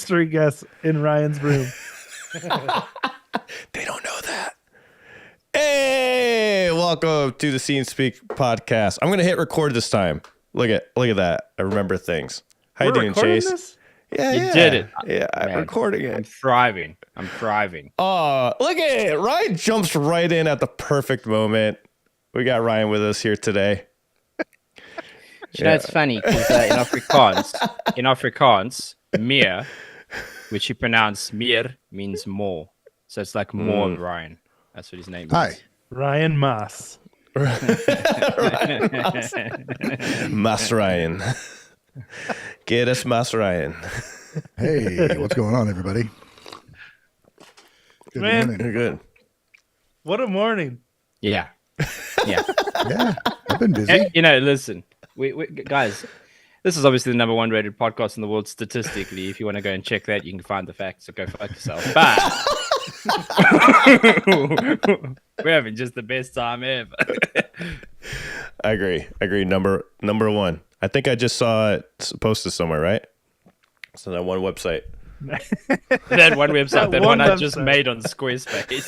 mystery guest in Ryan's room. They don't know that. Hey, welcome to the See and Speak podcast. I'm gonna hit record this time. Look at that. I remember things. How you doing, Chase? This? Yeah, You did it. Yeah, I'm recording it. I'm thriving. Oh, look at it. Ryan jumps right in at the perfect moment. We got Ryan with us here today. You know, it's funny because in Afrikaans, meer, which you pronounce meer, means more. So it's like more Ryan. That's what his name is. Hi. Ryan Moss. Mas Ryan. Get us Mas Ryan. Hey, what's going on, everybody? Good Man. morning. You're good. What a morning. Yeah. Yeah, I've been busy. Hey, you know, listen, we guys, this is obviously the number one rated podcast in the world statistically. If you want to go and check that, you can find the facts, so go fuck yourself. But we're having just the best time ever. I agree. Number one. I think I just saw it posted somewhere, right? So that one website. That one website, that one one I website. just made on Squarespace.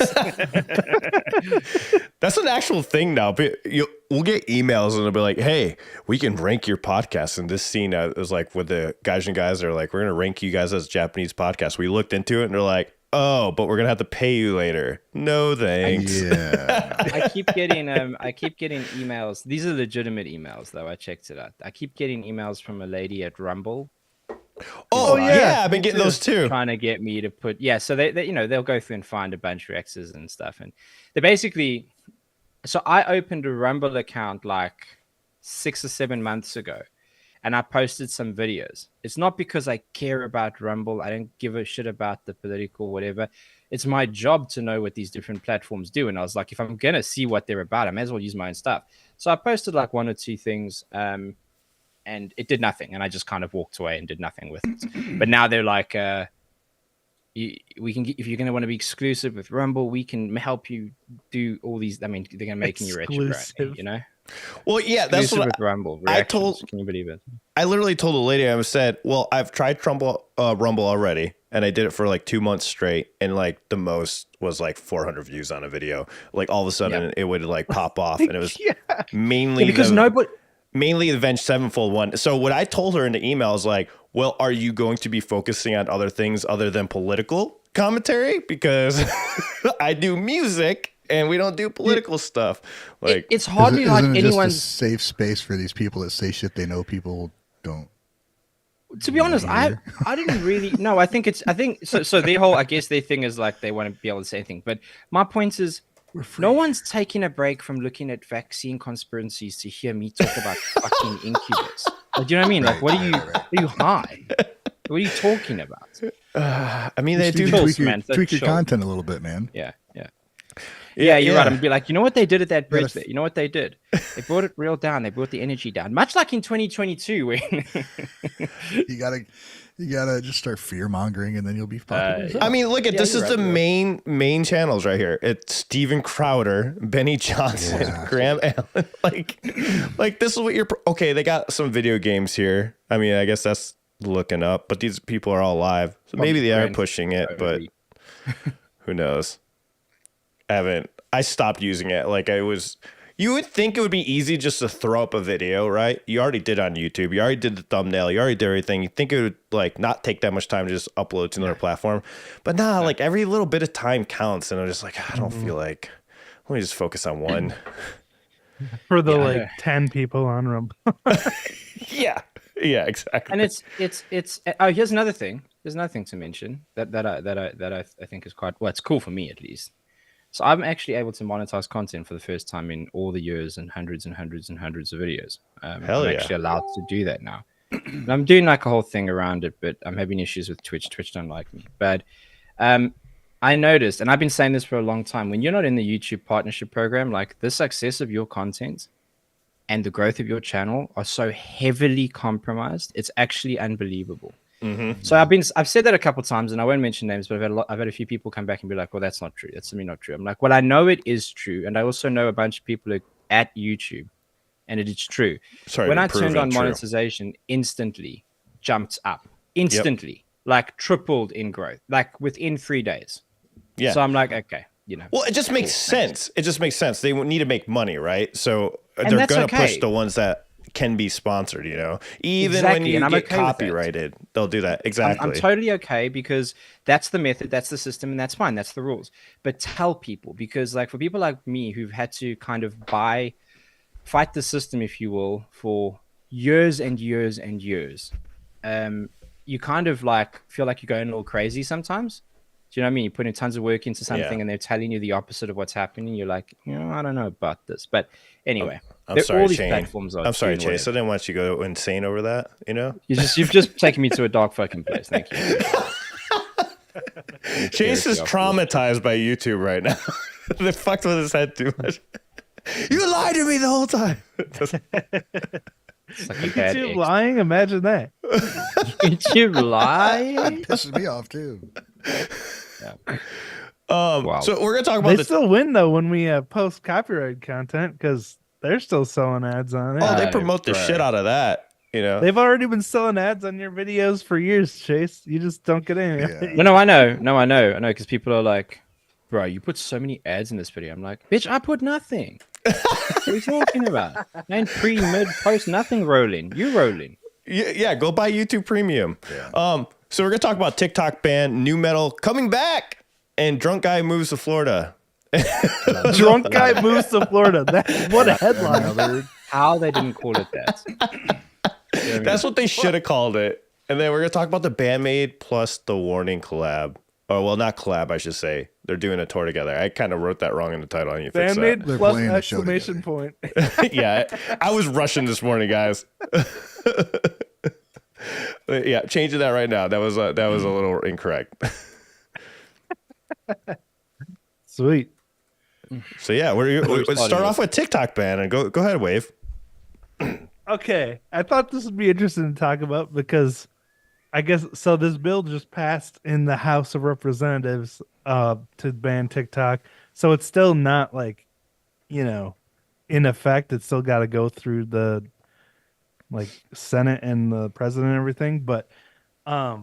That's an actual thing now. We'll get emails and they'll be like, "Hey, we can rank your podcast." And this scene was like with the guys and guys. They're like, "We're gonna rank you guys as a Japanese podcast." We looked into it and they're like, "Oh, but we're gonna have to pay you later." No thanks. Yeah. I keep getting emails. These are legitimate emails, though. I checked it out. I keep getting emails from a lady at Rumble Oh yeah, yeah, I've been getting those too. trying to get me to put. Yeah, so they you know, they'll go through and find a bunch of X's and stuff, and they basically. So I opened a Rumble account like 6 or 7 months ago, and I posted some videos. It's not because I care about Rumble. I don't give a shit about the political whatever. It's my job to know what these different platforms do. And I was like, if I'm going to see what they're about, I may as well use my own stuff. So I posted like one or two things and it did nothing. And I just kind of walked away and did nothing with it. But now they're like, we can, if you're going to want to be exclusive with Rumble, we can help you do all these. I mean, they're going to make you rich, you know? Well, yeah, that's Exclusive what with Rumble. I Reactions. told. Can you believe it? I literally told a lady, I said, well, I've tried Rumble already, and I did it for like 2 months straight, and like the most was like 400 views on a video. Like all of a sudden it would like pop off, and it was mainly Because mainly the Avenged Sevenfold one. So what I told her in the email is like, well, are you going to be focusing on other things other than political commentary? Because I do music and we don't do political stuff. Like it's hardly like Isn't it just a anyone's. safe space for these people that say shit they know people don't. To be honest, I didn't really no. I think so. Their whole, I guess their thing is like they want to be able to say anything. But my point is, no one's taking a break from looking at vaccine conspiracies to hear me talk about fucking incubus. Like, do you know what I mean? Like, what are you? Are you high? What are you talking about? I mean, they Just do. need to man. tweak your Chill. content a little bit, man. Yeah, you're right. I'm gonna be like, you know what they did at that bridge there? You know what they did? They brought it real down. They brought the energy down. Much like in 2022 when You gotta just start fear mongering, and then you'll be popular. I mean, look at this is you're the right, main channels right here. It's Steven Crowder, Benny Johnson, Yeah. Graham Allen. Like this is what you're okay. They got some video games here. I mean, I guess that's looking up, but these people are all live, so maybe they are pushing it, but who knows? I stopped using it. Like you would think it would be easy just to throw up a video, right? You already did on YouTube. You already did the thumbnail. You already did everything. You think it would like not take that much time to just upload to another platform. But nah, like every little bit of time counts. And I'm just like, I don't feel like, let me just focus on one. For the 10 people on Rumble. Yeah, exactly. and it's oh, here's another thing. There's another thing to mention that I think is quite well. It's cool for me at least. So I'm actually able to monetize content for the first time in all the years and hundreds and hundreds and hundreds of videos. Hell I'm yeah. actually allowed to do that now. And I'm doing like a whole thing around it, but I'm having issues with Twitch. Twitch don't like me. But I noticed, and I've been saying this for a long time, when you're not in the YouTube partnership program, like the success of your content and the growth of your channel are so heavily compromised. It's actually unbelievable. Mm-hmm. So I've said that a couple of times, and I won't mention names, but I've had a few people come back and be like, "Well, that's not true. That's simply not true." I'm like, "Well, I know it is true, and I also know a bunch of people at YouTube, and it is true." Sorry, when to I prove turned on it true. monetization, instantly jumped up. Instantly, like tripled in growth, like within 3 days. Yeah. So I'm like, okay, Well, it just makes sense. Thanks. It just makes sense. They need to make money, right? So and they're going to push the ones that can be sponsored, even when you get copyrighted, they'll do that. Exactly. I'm totally okay because that's the method, that's the system, and that's fine. That's the rules. But tell people, because like for people like me who've had to kind of fight the system, if you will, for years and years and years, you kind of like feel like you're going a little crazy sometimes. Do you know what I mean? You put in tons of work into something and they're telling you the opposite of what's happening. You're like, I don't know about this. But anyway, I'm sorry, all these Shane. platforms are I'm sorry, Chase. I didn't want you to go insane over that, You've just taken me to a dark fucking place. Thank you. Chase is traumatized by YouTube right now. They fucked with his head too much. You lied to me the whole time. Like YouTube lying? Imagine that. YouTube lie? Pisses me off too. Yeah. Wow. So we're gonna talk about. They still win though when we post copyright content because they're still selling ads on it. Oh, they promote the shit out of that. They've already been selling ads on your videos for years, Chase. You just don't get any. Yeah. No, I know, because people are like, bro, you put so many ads in this video. I'm like, bitch, I put nothing. What are you talking about? Ain't pre, mid, post, nothing rolling. You rolling. Yeah, go buy YouTube Premium. Yeah. So we're gonna talk about TikTok ban, new metal coming back, and drunk guy moves to Florida. Drunk guy moves to Florida. What a headline! How they didn't call it that? That's what they should have called it. And then we're gonna talk about the Band-Maid plus the Warning collab. Or well, not collab, I should say. They're doing a tour together. I kind of wrote that wrong in the title, and you fixed that. Band-Maid plus exclamation point. Yeah, I was rushing this morning, guys. Yeah, changing that right now. That was a little incorrect. Sweet. So yeah, let's start off with TikTok ban and go ahead, Wave. Okay, I thought this would be interesting to talk about because I guess so. This bill just passed in the House of Representatives to ban TikTok, so it's still not like, in effect. It's still got to go through the Senate and the president and everything. But I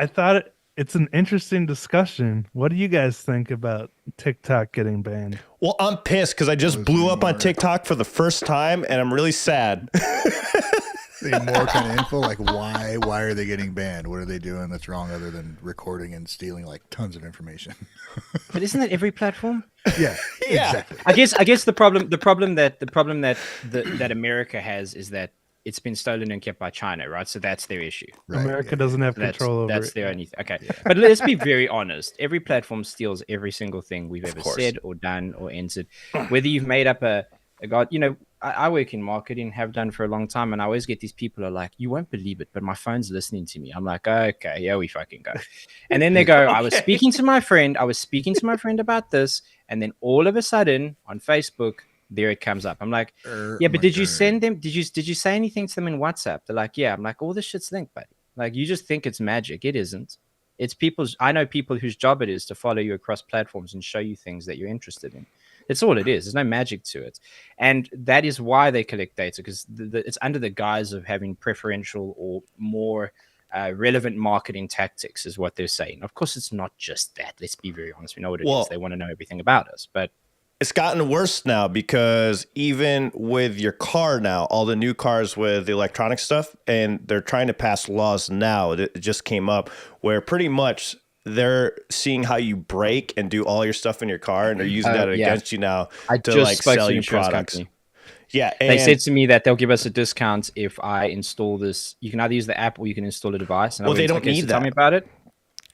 thought it's an interesting discussion. What do you guys think about TikTok getting banned? Well, I'm pissed because I just blew up on TikTok for the first time, and I'm really sad. Need more kind of info, like why are they getting banned? What are they doing that's wrong other than recording and stealing tons of information? But isn't that every platform? Yeah, exactly. I guess the problem that America has is that it's been stolen and kept by China, right? So that's their issue. Right, America doesn't have control over it. That's their only thing. Okay. But let's be very honest. Every platform steals every single thing we've ever said or done or entered. Whether you've made up a god, I work in marketing, have done for a long time, and I always get these people are like, you won't believe it, but my phone's listening to me. I'm like, okay, yeah, we fucking go. And then they go, I was speaking to my friend about this, and then all of a sudden on Facebook, there it comes up. I'm like, yeah, but did you send them? Did you say anything to them in WhatsApp? They're like, yeah. I'm like, all this shit's linked, buddy. Like, you just think it's magic. It isn't. It's I know people whose job it is to follow you across platforms and show you things that you're interested in. It's all it is. There's no magic to it. And that is why they collect data, because it's under the guise of having preferential or more relevant marketing tactics is what they're saying. Of course, it's not just that. Let's be very honest. We know what it is. They want to know everything about us. But it's gotten worse now because even with your car now, all the new cars with the electronic stuff, and they're trying to pass laws now. It just came up where pretty much they're seeing how you brake and do all your stuff in your car, and they're using that against you now to sell you products. Company. Yeah, they said to me that they'll give us a discount if I install this. You can either use the app or you can install a device. And they don't need that. Tell me about it.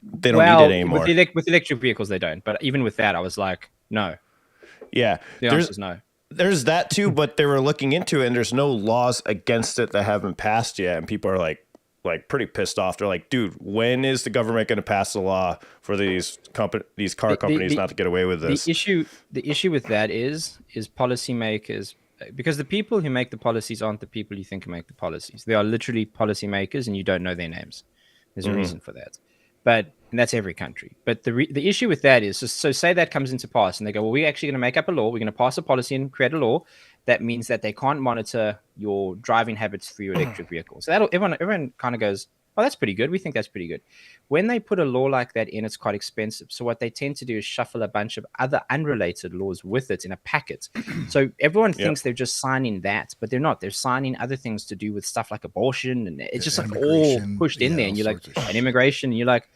They don't need it anymore. With electric vehicles, they don't. But even with that, I was like, no. Yeah, the answer is no. There's that too, but they were looking into it, and there's no laws against it that haven't passed yet, and people are like pretty pissed off. They're like, dude, when is the government going to pass the law for these car companies not to get away with this? The issue with that is policymakers, because the people who make the policies aren't the people you think make the policies. They are literally policymakers, and you don't know their names. There's a reason for that. And that's every country. But the issue with that is, so say that comes into pass, and they go, well, we're actually going to make up a law. We're going to pass a policy and create a law that means that they can't monitor your driving habits for your electric vehicle. So everyone kind of goes, oh, that's pretty good. We think that's pretty good. When they put a law like that in, it's quite expensive. So what they tend to do is shuffle a bunch of other unrelated laws with it in a packet. So everyone thinks they're just signing that, but they're not. They're signing other things to do with stuff like abortion, and it's just like all pushed in there. And you're like, and immigration, and you're like,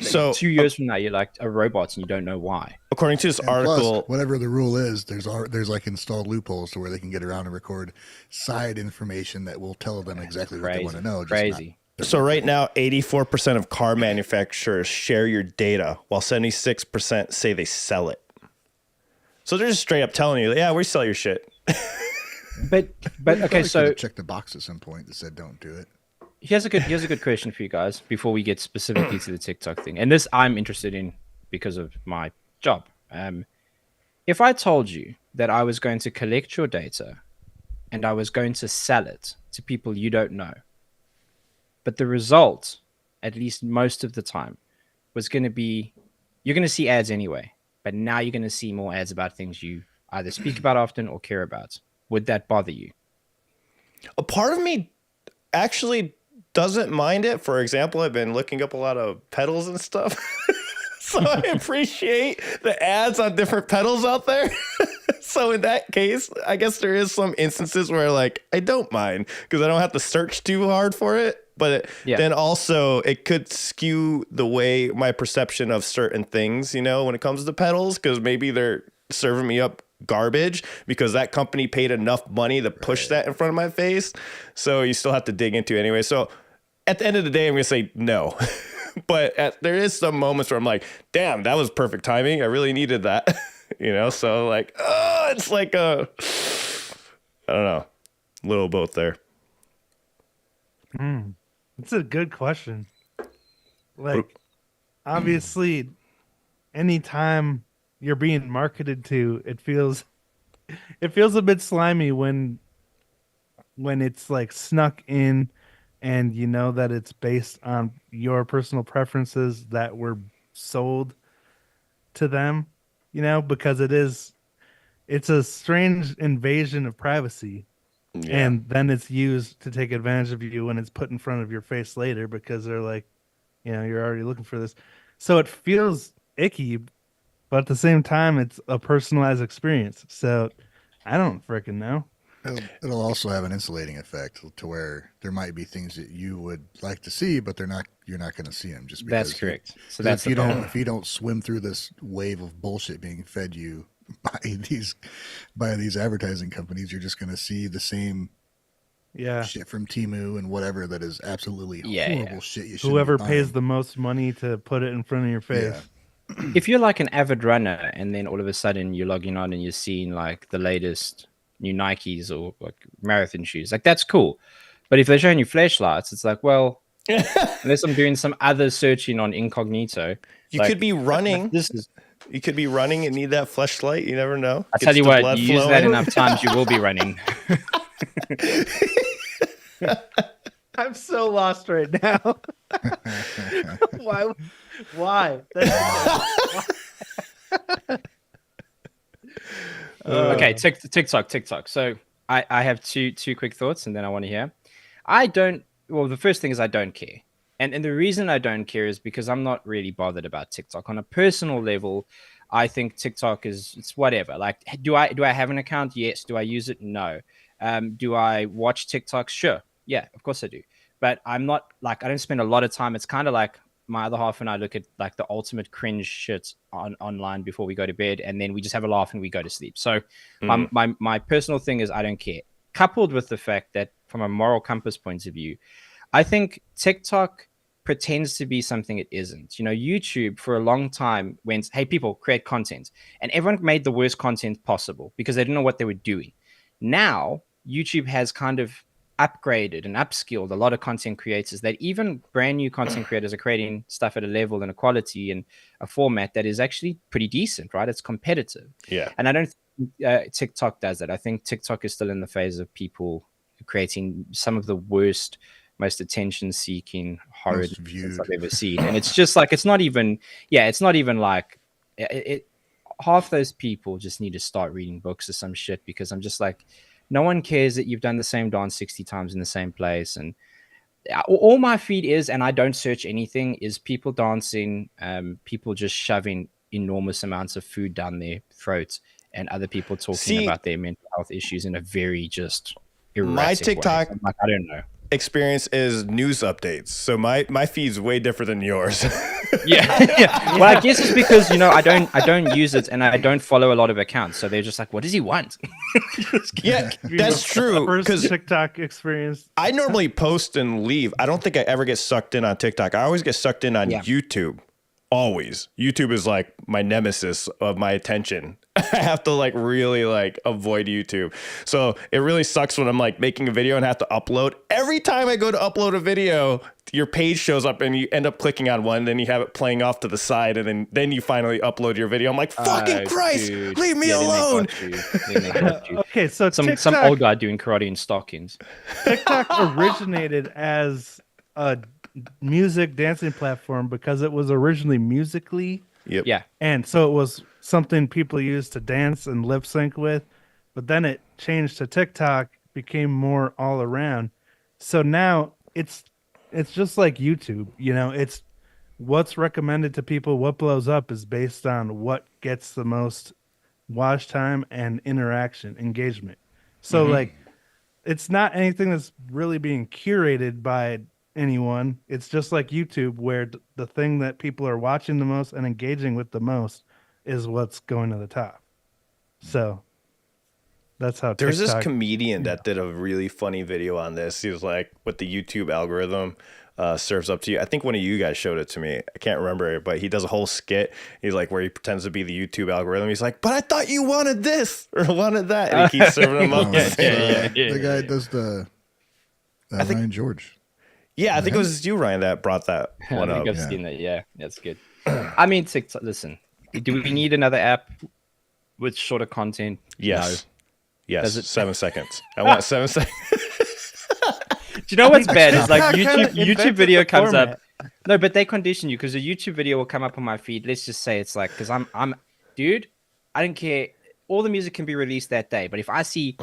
So 2 years from now, you're like a robot, and you don't know why. according to this article, plus, whatever the rule is, there's like installed loopholes to where they can get around and record side information that will tell them exactly what they want to know. Crazy. so right now, 84% of car manufacturers share your data, while 76% say they sell it. So they're just straight up telling you, yeah, we sell your shit. But okay, so check the box at some point that said don't do it. here's a good question for you guys before we get specifically to the TikTok thing. And this I'm interested in because of my job. If I told you that I was going to collect your data and I was going to sell it to people you don't know, but the result, at least most of the time, was going to be you're going to see ads anyway, but now you're going to see more ads about things you either speak about often or care about. Would that bother you? A part of me actually doesn't mind it. For example, I've been looking up a lot of pedals and stuff. So I appreciate the ads on different pedals out there. So in that case, I guess there is some instances where like I don't mind because I don't have to search too hard for it. But then also it could skew the way my perception of certain things, you know, when it comes to pedals, because maybe they're serving me up garbage because that company paid enough money to push that in front of my face. So you still have to dig into it anyway. So at the end of the day, I'm going to say no. But there is some moments where I'm like, damn, that was perfect timing. I really needed that, you know? So like, it's like I don't know, little both there. It's a good question. Like, obviously, anytime you're being marketed to, it feels a bit slimy when it's like snuck in and you know that it's based on your personal preferences that were sold to them, you know, because it's a strange invasion of privacy. Yeah. And then it's used to take advantage of you when it's put in front of your face later because they're like, you know, you're already looking for this. So it feels icky, but at the same time, it's a personalized experience. So I don't freaking know. It'll also have an insulating effect to where there might be things that you would like to see, but you're not going to see them just because. That's correct. So that's if you don't swim through this wave of bullshit being fed you by these advertising companies, you're just going to see the same shit from Temu and whatever that is absolutely horrible shit. You whoever pays the most money to put it in front of your face. If you're like an avid runner and then all of a sudden you're logging on and you're seeing like the latest new Nikes or like marathon shoes, like that's cool. But if they're showing you flashlights, it's like, well, unless I'm doing some other searching on incognito, you could be running. You could be running and need that flashlight. You never know. I tell you what, you use that enough times, you will be running. I'm so lost right now. Why? Okay, TikTok. So I have two quick thoughts, and then I want to hear. The first thing is I don't care. And the reason I don't care is because I'm not really bothered about TikTok. On a personal level, I think TikTok it's whatever. Like, do I have an account? Yes. Do I use it? No. Do I watch TikTok? Sure. Yeah, of course I do. But I'm not like, I don't spend a lot of time. It's kind of like my other half and I look at like the ultimate cringe shit online before we go to bed, and then we just have a laugh and we go to sleep. So my personal thing is I don't care. Coupled with the fact that from a moral compass point of view, I think TikTok pretends to be something it isn't. You know, YouTube for a long time went, hey, people, create content. And everyone made the worst content possible because they didn't know what they were doing. Now, YouTube has kind of upgraded and upskilled a lot of content creators that even brand new content creators are creating stuff at a level and a quality and a format that is actually pretty decent, right? It's competitive. Yeah. And I don't think TikTok does that. I think TikTok is still in the phase of people creating some of the worst, most attention-seeking horror I've ever seen. And it's just like, it's not even like half those people just need to start reading books or some shit, because I'm just like, no one cares that you've done the same dance 60 times in the same place. And all my feed is, and I don't search anything, is people dancing, people just shoving enormous amounts of food down their throats, and other people talking about their mental health issues in a very just erratic my way. TikTok I'm like, I don't know. experience is news updates. So my feed's way different than yours. Yeah. Well, I guess it's because I don't use it, and I don't follow a lot of accounts, so they're just like, what does he want? Yeah, that's true. First TikTok experience. I normally post and leave. I don't think I ever get sucked in on TikTok. I always get sucked in on YouTube. Always. YouTube is like my nemesis of my attention. I have to like really like avoid YouTube. So it really sucks when I'm like making a video and have to upload. Every time I go to upload a video, your page shows up and you end up clicking on one, then you have it playing off to the side, and then you finally upload your video. I'm like, fucking Christ, dude. leave me alone. Okay, so some old guy doing karate in stockings. TikTok originated as a music dancing platform because it was originally Musically. Yep. Yeah. And so it was something people used to dance and lip sync with, but then it changed to TikTok, became more all around. So now it's just like YouTube, it's what's recommended to people, what blows up is based on what gets the most watch time and interaction, engagement. So like it's not anything that's really being curated by anyone. It's just like YouTube, where the thing that people are watching the most and engaging with the most is what's going to the top. So that's how there's TikTok, this comedian that did a really funny video on this. He was like, what the YouTube algorithm serves up to you. I think one of you guys showed it to me. I can't remember it, but he does a whole skit. He's like, where he pretends to be the YouTube algorithm. He's like, but I thought you wanted this or wanted that. And he keeps serving them up. The guy does the Ryan George. Yeah, I think it was you, Ryan, that brought that one up. I've seen that. Yeah, that's good. I mean, TikTok. Listen, do we need another app with shorter content? Yes. No. Yes. 7 seconds. I want 7 seconds. Do you know what's bad? It's like YouTube video comes format. up. No, but they condition you because a YouTube video will come up on my feed. Let's just say it's like, because I'm, dude, I don't care. All the music can be released that day, but if I see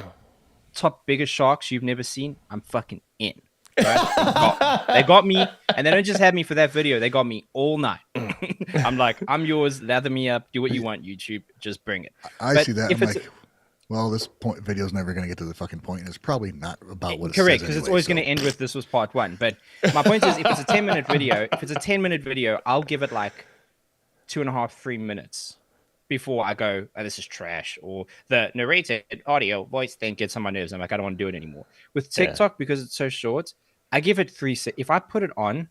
top biggest sharks you've never seen, I'm fucking in. Right? They got me, and they don't just have me for that video. They got me all night. I'm like, I'm yours. Lather me up. Do what you want, YouTube. Just bring it. I see that. I'm like, well, this video is never going to get to the fucking point, and it's probably not about what it says correct, because it's always going to end with this was part 1. But my point is, if it's a 10-minute video, I'll give it like 2.5, 3 minutes before I go, oh, this is trash, or the narrated audio voice thing gets on my nerves. I'm like, I don't want to do it anymore. With TikTok, because it's so short, I give it 3 seconds. If I put it on,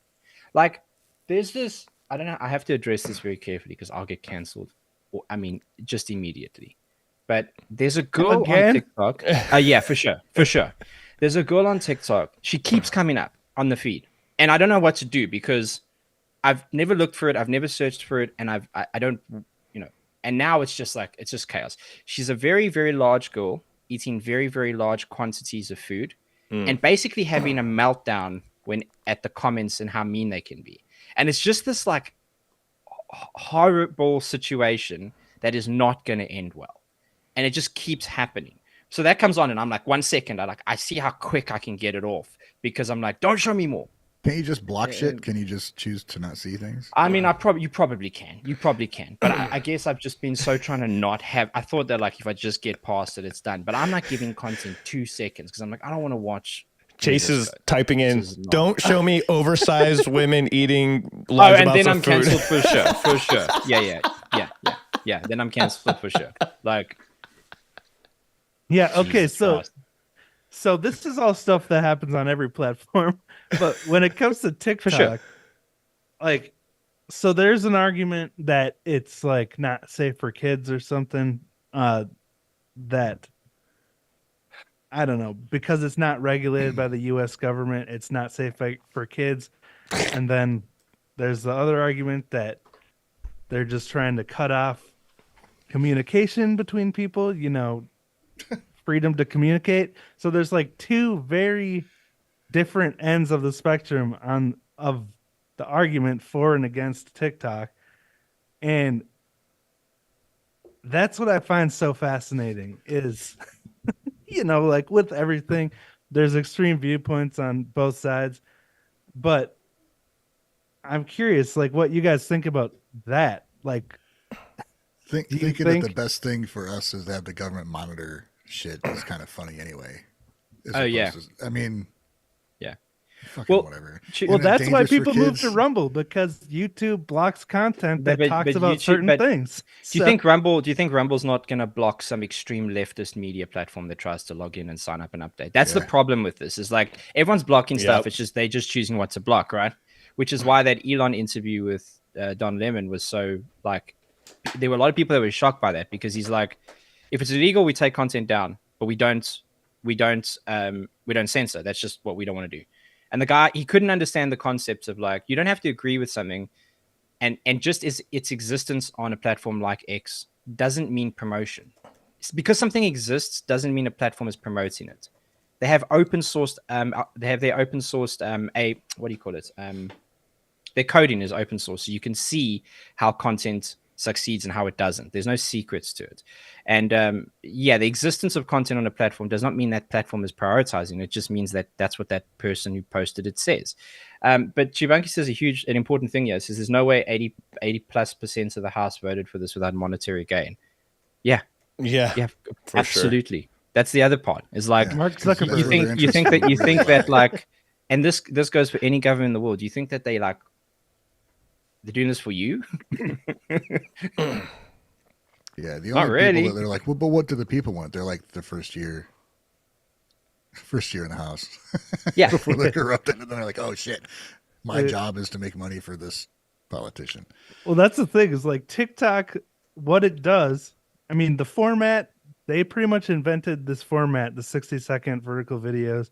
like, there's this, I don't know, I have to address this very carefully because I'll get canceled, or I mean, just immediately. But there's a girl on TikTok. Yeah, for sure. There's a girl on TikTok. She keeps coming up on the feed, and I don't know what to do because I've never looked for it. I've never searched for it, and I don't, and now it's just like, it's just chaos. She's a very, very large girl eating very, very large quantities of food and basically having a meltdown when at the comments and how mean they can be. And it's just this like horrible situation that is not going to end well. And it just keeps happening. So that comes on and I'm like, 1 second. I see how quick I can get it off because I'm like, don't show me more. Can't you just block shit? Can you just choose to not see things? I mean, you probably can. But I guess I've just been so trying to not have. I thought that like if I just get past it, it's done. But I'm not giving content 2 seconds because I'm like, I don't want to watch. Chase is typing in, don't show me oversized women eating large amounts of food. And then I'm canceled for sure. Yeah. Then I'm canceled for sure. Like, yeah. Okay. So this is all stuff that happens on every platform. But when it comes to TikTok, sure. like, so there's an argument that it's like not safe for kids or something, that I don't know, because it's not regulated by the US government, it's not safe for kids. And then there's the other argument that they're just trying to cut off communication between people, freedom to communicate. So there's like 2 very different ends of the spectrum of the argument for and against TikTok. And that's what I find so fascinating is, like with everything, there's extreme viewpoints on both sides. But I'm curious, like, what you guys think about that. Like, Thinking that the best thing for us is to have the government monitor shit is kind of funny anyway. Oh yeah, I mean, yeah. fucking Well, whatever. well, that's why people move to Rumble, because YouTube blocks content that talks about YouTube, certain things. Do you think Rumble's not going to block some extreme leftist media platform that tries to log in and sign up and update? That's the problem with this. Is like everyone's blocking stuff. It's just they're just choosing what to block, right? Which is why that Elon interview with Don Lemon was so like. There were a lot of people that were shocked by that, because he's like, if it's illegal, we take content down, but we don't censor. That's just what we don't want to do. And the guy, he couldn't understand the concept of like, you don't have to agree with something, and just its existence on a platform like X doesn't mean promotion. Because something exists doesn't mean a platform is promoting it. They have open sourced what do you call it? Their coding is open source, so you can see how content succeeds and how it doesn't. There's no secrets to it. And the existence of content on a platform does not mean that platform is prioritizing. It just means that that's what that person who posted it says. But Chibanki says an important thing here. He says there's no way 80+% of the House voted for this without monetary gain. Yeah, absolutely. Sure. That's the other part. Is like Mark Zuckerberg. You think that like, and this goes for any government in the world. Do you think that they're doing this for you? Yeah, the only people that they're like, well, but what do the people want? They're like the first year in the House. Yeah. Before they're corrupted, and then they're like, oh shit, my job is to make money for this politician. Well, that's the thing, is like TikTok, what it does, I mean, the format, they pretty much invented this format, the 60-second vertical videos.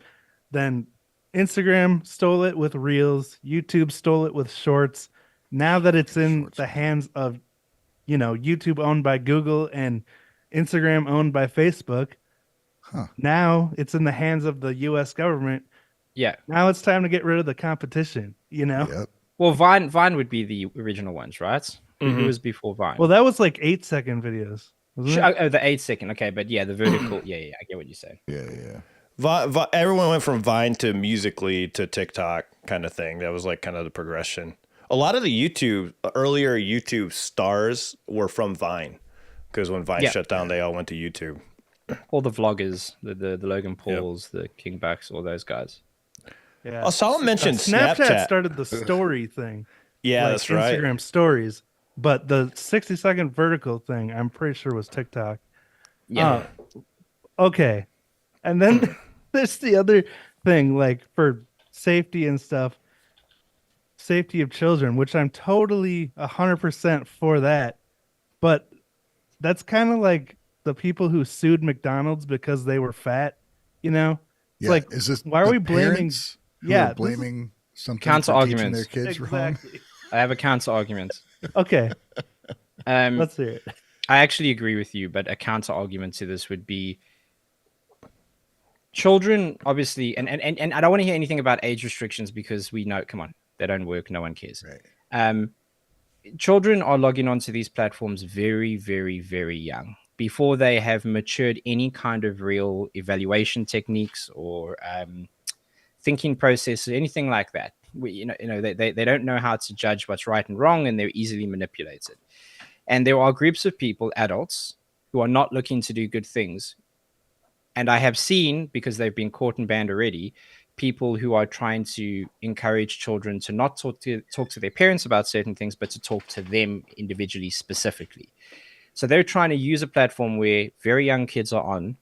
Then Instagram stole it with Reels, YouTube stole it with Shorts. Now that it's in the hands of, YouTube owned by Google and Instagram owned by Facebook, now it's in the hands of the U.S. government. Yeah. Now it's time to get rid of the competition, Yep. Well, Vine would be the original ones, right? Mm-hmm. Who was before Vine? Well, that was like 8-second videos, wasn't it? Oh, the 8-second. Okay, but yeah, the vertical. yeah, I get what you say. Yeah. Everyone went from Vine to Musical.ly to TikTok kind of thing. That was like kind of the progression. A lot of the earlier YouTube stars were from Vine, because when Vine shut down, they all went to YouTube. All the vloggers, the Logan Pauls, the King Bucks, all those guys. Yeah. Oh, someone mentioned Snapchat started the story thing. Yeah, like that's right. Instagram stories, but the 60-second vertical thing, I'm pretty sure was TikTok. Yeah. Okay. And then there's the other thing, like for safety and stuff. Safety of children, which I'm totally 100% for that. But that's kind of like the people who sued McDonald's because they were fat, It's like, is this why are we blaming? Blaming something counter for arguments. teaching their kids wrong. I have a counter argument. Okay. Let's hear it. I actually agree with you, but a counter argument to this would be children, obviously, and I don't want to hear anything about age restrictions, because we know, come on, they don't work. No one cares. Right. Children are logging onto these platforms very, very, very young, before they have matured any kind of real evaluation techniques or thinking process or anything like that. They don't know how to judge what's right and wrong, and they're easily manipulated. And there are groups of people, adults, who are not looking to do good things. And I have seen, because they've been caught and banned already, people who are trying to encourage children to not talk to their parents about certain things, but to talk to them individually, specifically. So they're trying to use a platform where very young kids are on,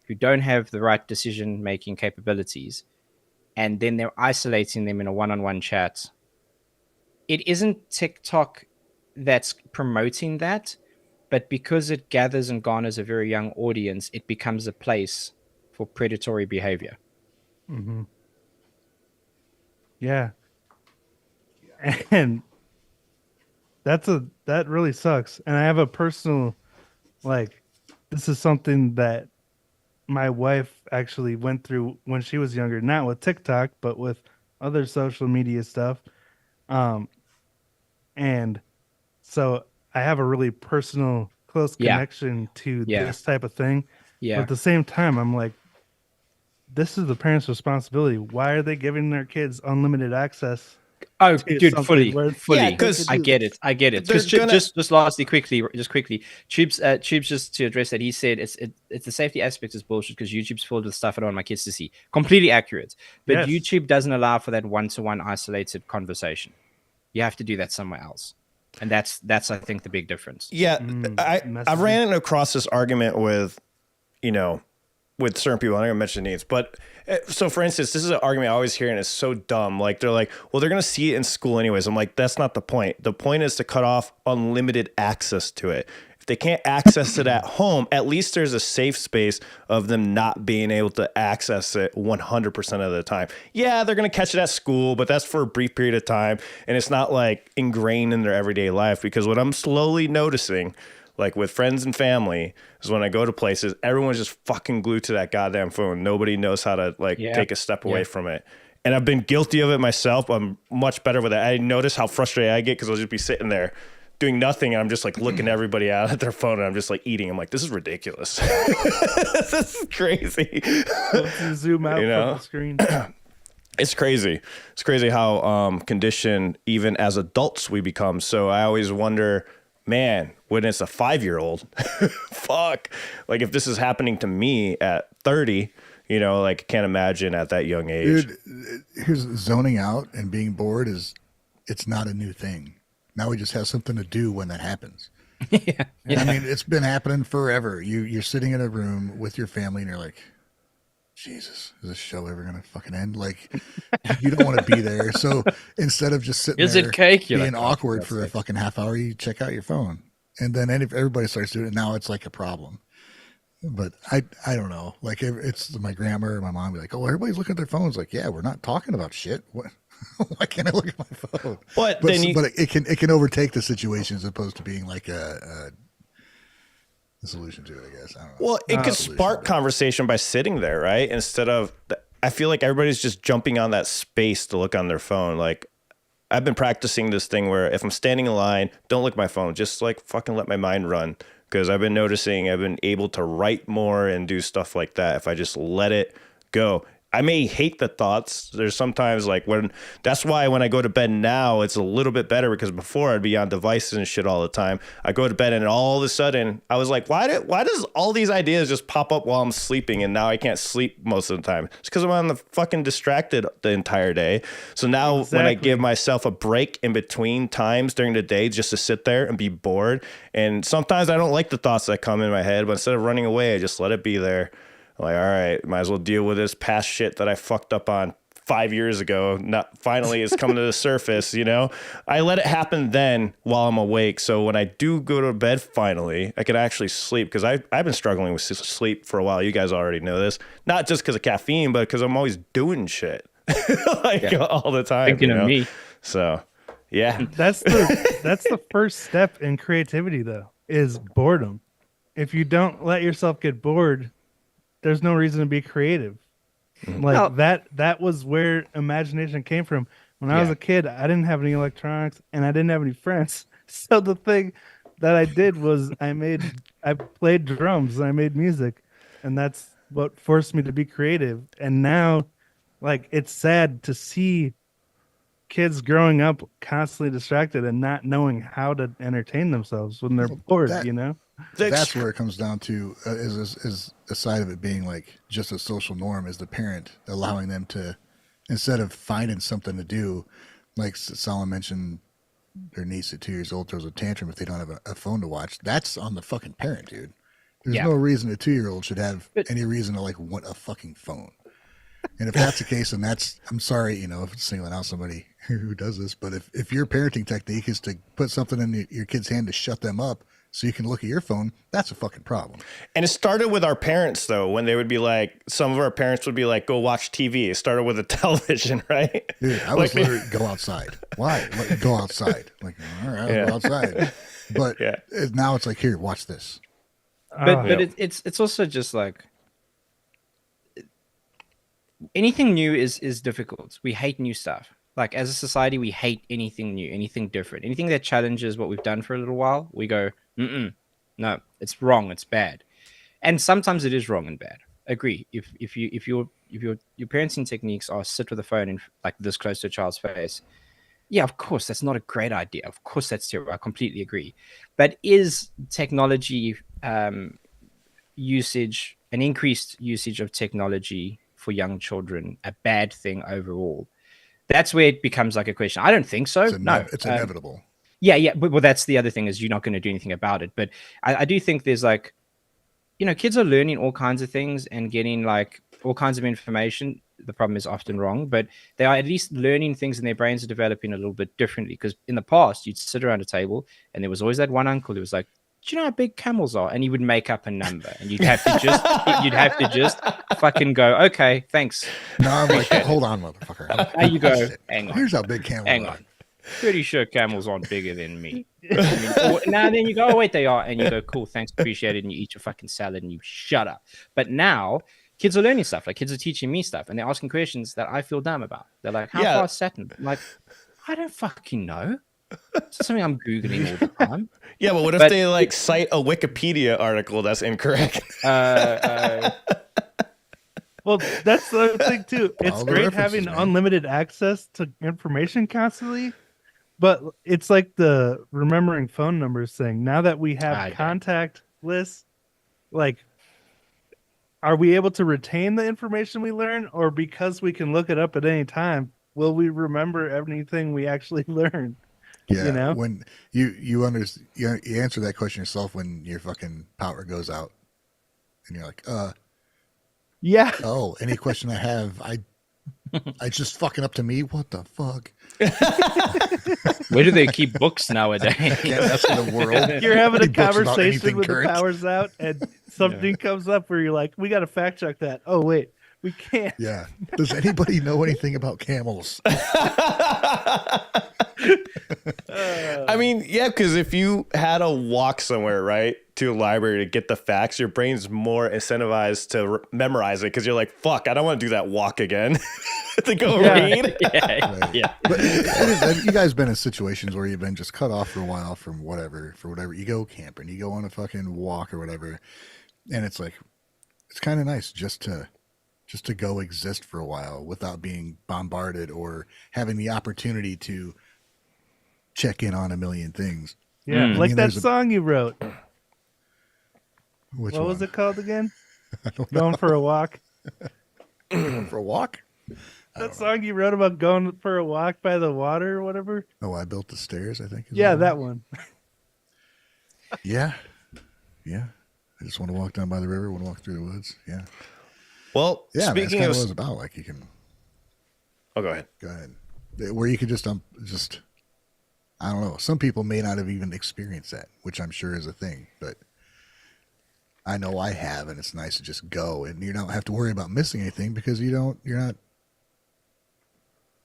who don't have the right decision-making capabilities, and then they're isolating them in a one-on-one chat. It isn't TikTok that's promoting that, but because it gathers and garners a very young audience, it becomes a place for predatory behavior. Mm-hmm. Yeah. And that really sucks. And I have a personal, this is something that my wife actually went through when she was younger, not with TikTok, but with other social media stuff. And so I have a really personal, close connection to this type of thing. Yeah. But at the same time, I'm like, this is the parents' responsibility. Why are they giving their kids unlimited access? Oh, dude, fully. Yeah, because I get it. Because just lastly, quickly, Tubes, just to address that, he said it's the safety aspect is bullshit because YouTube's filled with stuff I don't want my kids to see. Completely accurate, but Yes. YouTube doesn't allow for that one-to-one isolated conversation. You have to do that somewhere else, and that's I think the big difference. Yeah, I ran across this argument with, with certain people. I'm not gonna mention names, but so for instance, this is an argument I always hear, and it's so dumb. Like they're like, well, they're gonna see it in school anyways. I'm like, that's not the point. The point is to cut off unlimited access to it. If they can't access it at home, at least there's a safe space of them not being able to access it 100% of the time. Yeah, they're gonna catch it at school, but that's for a brief period of time, and it's not like ingrained in their everyday life. Because what I'm slowly noticing, like with friends and family, is when I go to places, everyone's just fucking glued to that goddamn phone. Nobody knows how to take a step away from it. And I've been guilty of it myself. I'm much better with it. I notice how frustrated I get because I'll just be sitting there doing nothing. And I'm just like looking everybody out at their phone, and I'm just like eating. I'm like, this is ridiculous. This is crazy. Zoom out from the screen. It's crazy. It's crazy how conditioned even as adults we become. So I always wonder, man, when it's a 5-year-old, fuck, like if this is happening to me at 30, I can't imagine at that young age. Dude, here's zoning out and being bored it's not a new thing. Now we just have something to do when that happens. Yeah. I mean, it's been happening forever. You're sitting in a room with your family and you're like, Jesus, is this show ever gonna fucking end? Like, you don't want to be there. So instead of just sitting there being awkward for a fucking half hour, you check out your phone. And then everybody starts doing it. Now it's like a problem. But I don't know. Like, it's my grandma or my mom be like, oh, everybody's looking at their phones. Like, yeah, we're not talking about shit. What? Why can't I look at my phone? But it can overtake the situation as opposed to being like a solution to it, I guess. I don't know. Well, it could spark conversation by sitting there, right? Instead of, I feel like everybody's just jumping on that space to look on their phone. Like, I've been practicing this thing where if I'm standing in line, don't look at my phone. Just like fucking let my mind run. Because I've been noticing I've been able to write more and do stuff like that if I just let it go. I may hate the thoughts. There's sometimes that's why when I go to bed now, it's a little bit better, because before I'd be on devices and shit all the time. I go to bed and all of a sudden I was like, why does all these ideas just pop up while I'm sleeping? And now I can't sleep most of the time. It's because I'm on the fucking distracted the entire day. So now when I give myself a break in between times during the day just to sit there and be bored, and sometimes I don't like the thoughts that come in my head, but instead of running away, I just let it be there. Like, all right, might as well deal with this past shit that I fucked up on 5 years ago. Finally, it's coming to the surface, I let it happen then while I'm awake. So when I do go to bed, finally, I can actually sleep, because I've been struggling with sleep for a while. You guys already know this. Not just because of caffeine, but because I'm always doing shit all the time. Thinking of me. So, yeah. That's the first step in creativity, though, is boredom. If you don't let yourself get bored, there's no reason to be creative. Like that was where imagination came from. When I was a kid, I didn't have any electronics and I didn't have any friends. So the thing that I did was I played drums and I made music, and that's what forced me to be creative. And now, like, it's sad to see kids growing up constantly distracted and not knowing how to entertain themselves when they're bored, That's where it comes down to, is a side of it being like just a social norm, is the parent allowing them to, instead of finding something to do, like Solomon mentioned, their niece at 2 years old throws a tantrum if they don't have a phone to watch. That's on the fucking parent, dude. There's no reason a 2-year-old should have any reason to want a fucking phone. And if that's the case, and I'm sorry, if it's singling out somebody who does this, but if your parenting technique is to put something in your kid's hand to shut them up so you can look at your phone, that's a fucking problem. And it started with our parents, though, when they would be like, some of our parents would be like, go watch TV. It started with a television, right? Dude, I was literally, go outside. Why? Go outside. Like, all right, I'll go outside. But now it's like, here, watch this. But it's also just like, anything new is difficult. We hate new stuff. Like, as a society, we hate anything new, anything different, anything that challenges what we've done for a little while. We go, no, it's wrong, it's bad. And sometimes it is wrong and bad. Agree. If you're your parenting techniques are sit with the phone and like this close to a child's face, yeah, of course, that's not a great idea. Of course, that's terrible. I completely agree. But is technology usage, an increased usage of technology for young children, a bad thing overall? That's where it becomes like a question. I don't think so. No, it's inevitable. Yeah. But well, that's the other thing, is you're not going to do anything about it. But I do think there's like, kids are learning all kinds of things and getting like all kinds of information. The problem is often wrong, but they are at least learning things, and their brains are developing a little bit differently. Because in the past, you'd sit around a table and there was always that one uncle who was like, do you know how big camels are? And he would make up a number, and you'd have to just fucking go, okay, thanks. No, I'm like, hold on, motherfucker. How you go? Hang on. Here's how big camels Hang are. on. Pretty sure camels aren't bigger than me. Now then you go, oh wait, they are, and you go, cool, thanks, appreciate it, and you eat your fucking salad and you shut up. But now kids are learning stuff. Like, kids are teaching me stuff, and they're asking questions that I feel dumb about. They're like, how far is Saturn? I'm like, I don't fucking know. It's something I'm Googling all the time. Yeah, but what if they like cite a Wikipedia article that's incorrect? Well, that's the other thing too. It's great having unlimited access to information constantly, but it's like the remembering phone numbers thing. Now that we have contact lists, like, are we able to retain the information we learn, or because we can look it up at any time, will we remember everything we actually learned? Yeah, when you answer that question yourself when your fucking power goes out, and you're like, yeah. Oh, any question I have, I just fucking up to me. What the fuck? Where do they keep books nowadays? That's in the world. You're having a conversation with the power's out, and something comes up where you're like, we got to fact check that. Oh wait, we can't. Yeah. Does anybody know anything about camels? I mean, yeah, because if you had to walk somewhere, right, to a library to get the facts, your brain's more incentivized to memorize it, because you're like, fuck, I don't want to do that walk again to go read. Yeah. But have you guys been in situations where you've been just cut off for a while from whatever, you go camping, you go on a fucking walk or whatever, and it's like, it's kind of nice just to go exist for a while without being bombarded or having the opportunity to check in on a million things. Yeah, like that song you wrote. What was it called again? Going for a walk. Going for a walk? That song you wrote about going for a walk by the water or whatever? Oh, I built the stairs, I think. Yeah, that one. Yeah. I just want to walk down by the river, want to walk through the woods. Yeah. Well, yeah, speaking of what it's about, like, you can. Oh, go ahead. Go ahead. Where you could just I don't know. Some people may not have even experienced that, which I'm sure is a thing, but I know I have, and it's nice to just go, and you don't have to worry about missing anything because you're not.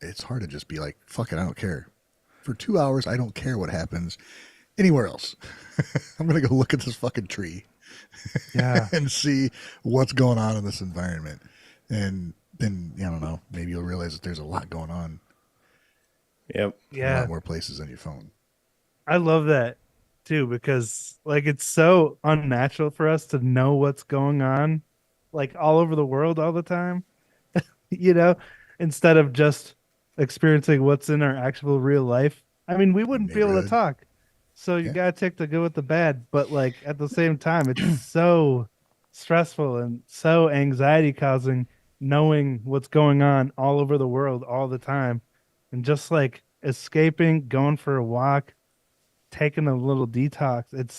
It's hard to just be like, fuck it, I don't care. For 2 hours, I don't care what happens anywhere else. I'm going to go look at this fucking tree. Yeah. And see what's going on in this environment. And then, I don't know, maybe you'll realize that there's a lot going on. Yep. Yeah. A lot more places than your phone. I love that too, because like, it's so unnatural for us to know what's going on like all over the world all the time, instead of just experiencing what's in our actual real life. I mean, we wouldn't be able to talk. So you gotta take the good with the bad, but like at the same time, it's so stressful and so anxiety causing knowing what's going on all over the world all the time, and just like escaping, going for a walk, taking a little detox. It's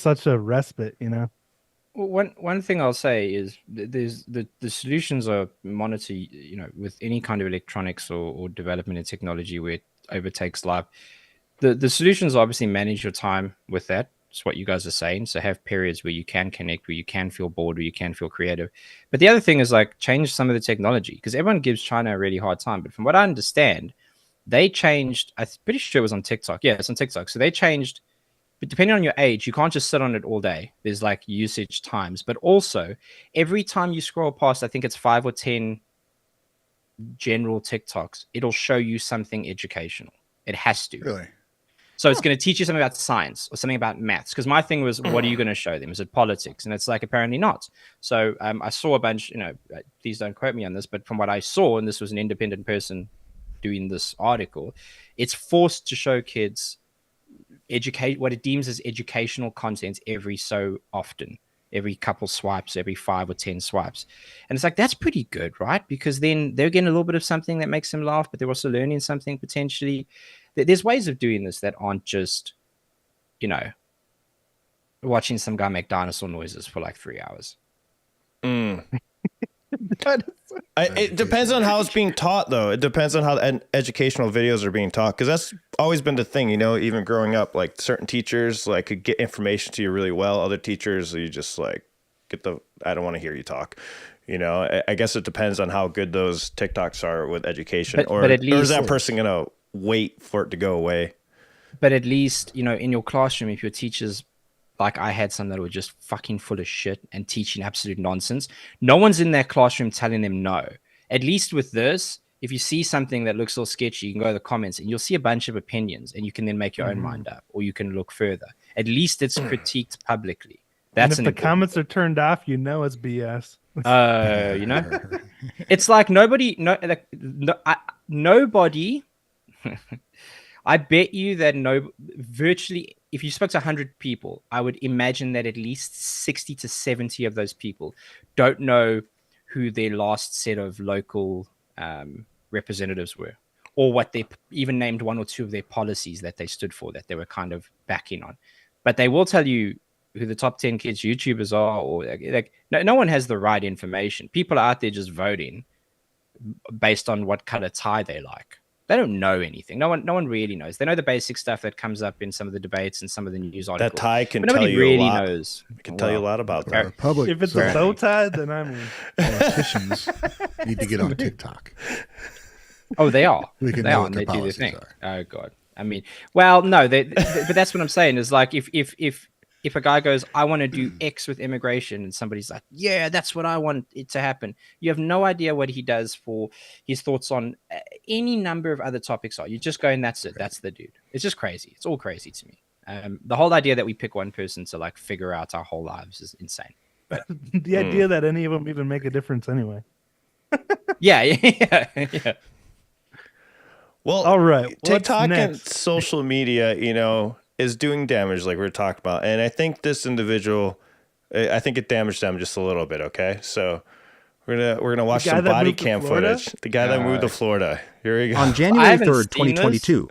such a respite, Well, one thing I'll say is there's the solutions are monitor, with any kind of electronics or development in technology where it overtakes life. The solutions obviously manage your time with that. It's what you guys are saying. So have periods where you can connect, where you can feel bored, where you can feel creative. But the other thing is like change some of the technology, because everyone gives China a really hard time. But from what I understand, they changed, I'm pretty sure it was on TikTok. Yeah, it's on TikTok. So they changed, but depending on your age, you can't just sit on it all day. There's like usage times, but also every time you scroll past, I think it's 5 or 10 general TikToks, it'll show you something educational. It has to. Really? So it's going to teach you something about science or something about maths. Because my thing was, what are you going to show them? Is it politics? And it's like, apparently not. So I saw a bunch, please don't quote me on this, but from what I saw, and this was an independent person doing this article, it's forced to show kids what it deems as educational content every so often, every couple swipes, every 5 or 10 swipes. And it's like, that's pretty good, right? Because then they're getting a little bit of something that makes them laugh, but they're also learning something potentially. There's ways of doing this that aren't just, watching some guy make dinosaur noises for like 3 hours. It depends on how it's being taught, though. It depends on how educational videos are being taught, because that's always been the thing, even growing up. Like, certain teachers like could get information to you really well. Other teachers, you just like I don't want to hear you talk. I guess it depends on how good those TikToks are with education, or is that person gonna wait for it to go away? But at least, in your classroom, if your teachers, like I had some that were just fucking full of shit and teaching absolute nonsense, no one's in their classroom telling them no. At least with this, if you see something that looks a little sketchy, you can go to the comments and you'll see a bunch of opinions, and you can then make your own mind up, or you can look further. At least it's critiqued publicly. That's and if the comments are turned off, it's BS. It's like nobody. I bet you that virtually, if you spoke to 100 people, I would imagine that at least 60 to 70 of those people don't know who their last set of local representatives were, or what they even named 1 or 2 of their policies that they stood for, that they were kind of backing on. But they will tell you who the top 10 kids YouTubers are, or no one has the right information. People are out there just voting based on what color tie they like. They don't know anything. No one really knows. They know the basic stuff that comes up in some of the debates and some of the news articles. That tie can tell you really a lot. Knows. It can tell you a lot about the Republic. If it's a bow tie, then politicians need to get on TikTok. Oh, they are. We can they know are, what and their they do their policies thing. are. Oh God. I mean, well, no, but that's what I'm saying is like if a guy goes, I want to do X with immigration, and somebody's like, yeah, that's what I want it to happen. You have no idea what he does for his thoughts on any number of other topics are. You just go and that's it. That's the dude. It's just crazy. It's all crazy to me. The whole idea that we pick one person to like figure out our whole lives is insane. But the idea that any of them even make a difference anyway. Yeah. Well, all right. TikTok and social media, is doing damage, like we were talking about. And I think this individual, I think it damaged them just a little bit. Okay, so we're gonna watch some body cam footage. The guy that moved to Florida. Here we go. On January 3rd, 2022.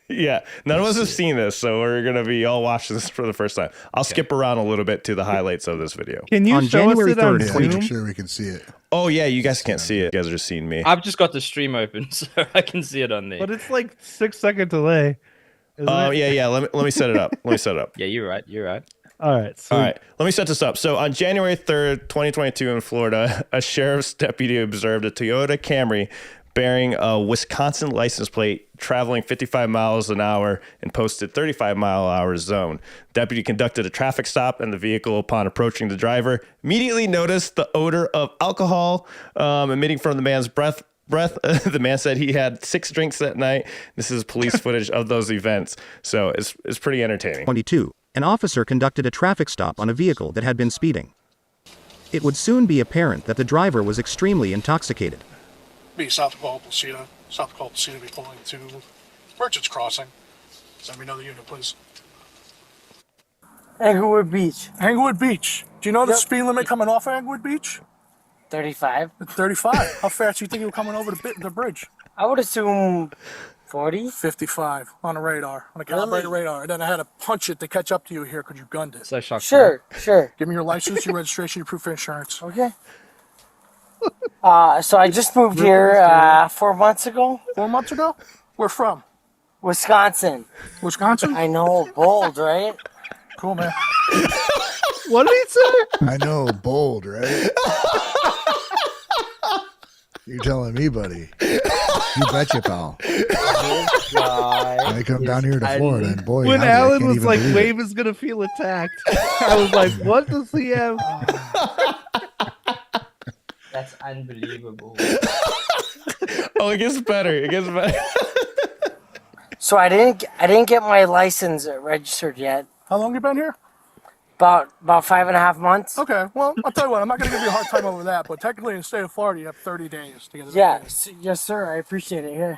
Yeah, none of us have seen this, so we're gonna be all watching this for the first time. I'll skip around a little bit to the highlights of this video. Can you on show January us it on 3rd, Zoom? Make sure we can see it. Oh yeah, you guys can't see it. You guys are just seeing me. I've just got the stream open, so I can see it on there. But it's like 6-second delay. Yeah. Let me set it up. Yeah, you're right. All right. All right. Let me set this up. So on January 3rd, 2022 in Florida, a sheriff's deputy observed a Toyota Camry bearing a Wisconsin license plate traveling 55 miles an hour and posted 35-mile-an-hour zone. Deputy conducted a traffic stop, and the vehicle, upon approaching the driver, immediately noticed the odor of alcohol emitting from the man's breath. The man said he had 6 drinks that night. This is police footage of those events. So it's pretty entertaining. 22. An officer conducted a traffic stop on a vehicle that had been speeding. It would soon be apparent that the driver was extremely intoxicated. Be south of Balsita. South of Balsita, be pulling to Merchants Crossing. Send me another unit, please. Englewood Beach. Englewood Beach. Do you know the speed limit coming off of Englewood Beach? 35. 35. How fast do you think you were coming over the bridge? I would assume 40. 55 on the radar, on a calibrated radar. And then I had to punch it to catch up to you here because you gunned it. So shocked. Sure. Give me your license, your registration, your proof of insurance. Okay. So I just moved here 4 months ago. 4 months ago? Where from? Wisconsin. Wisconsin? I know, bold, right? Cool, man. What did he say? I know, bold, right? You're telling me, buddy. You betcha, pal. I come down here to Florida, and boy, When howdy, Alan was like, believe Wave is going to feel attacked, I was like, what does he have? That's unbelievable. Oh, it gets better. So I didn't get my license registered yet. How long you been here? About 5.5 months. Okay, well, I'll tell you what, I'm not going to give you a hard time over that, but technically in the state of Florida, you have 30 days to get it. Yeah, yes, sir. I appreciate it. Yeah.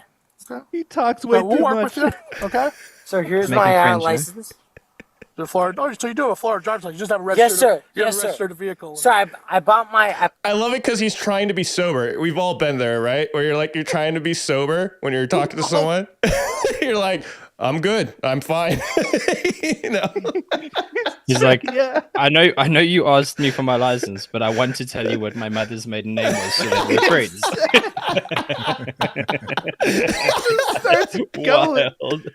Okay. He talks way So we'll too work much. with you, okay? So here's Making my friends, license. The Florida. Oh, so you do have a Florida driver's license. You just have a registered. Yes, sir. You have Yes, a sir. registered vehicle. So I bought my. I love it because he's trying to be sober. We've all been there, right? Where you're trying to be sober when you're talking to someone. You're like, I'm good. I'm fine. You know? He's like, Yeah. I know you asked me for my license, but I want to tell you what my mother's maiden name was so that we're friends. Starts going. Wild.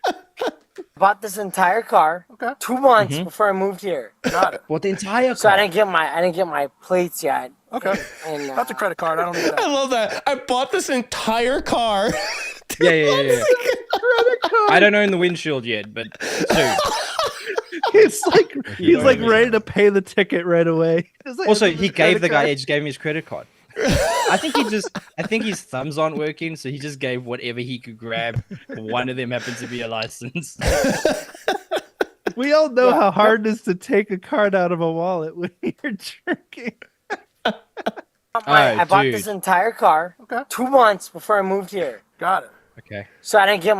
Bought this entire car. Okay. 2 months before I moved here. Got it. What, the entire So I car? didn't get my plates yet. Okay. And That's a credit card. I don't need I that. love that. I bought this entire car. Yeah. I don't own the windshield yet, but soon. He's like know what I mean? ready to pay the ticket right away. He's like, Also, "This is he his gave the credit guy, card." he just gave him his credit card. I think his thumbs aren't working, so he just gave whatever he could grab. One of them happened to be a license. We all know how hard it is to take a card out of a wallet when you're drinking. I bought dude. this entire car. Okay. 2 months before I moved here. Got it. Okay. So I didn't get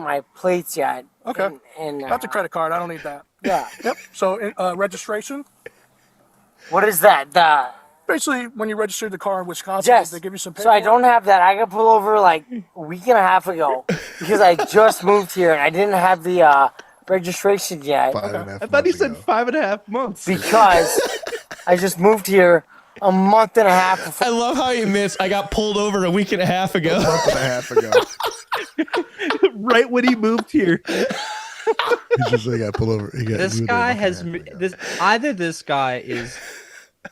my plates yet. Okay. And That's a credit card. I don't need that. Yeah. Yep. So registration. What is that? Basically, when you register the car in Wisconsin, Yes. they give you some So I paperwork. don't have that. I got pulled over like a week and a half ago because I just moved here and I didn't have the registration yet 5.5 I thought he months said ago. 5.5 months. because I just moved here a month and a half before. I love how he admits I got pulled over a week and a half ago. Month and a half ago. Right when he moved here. He just got pulled over. He got This moved guy in a has month and a half ago. either this guy is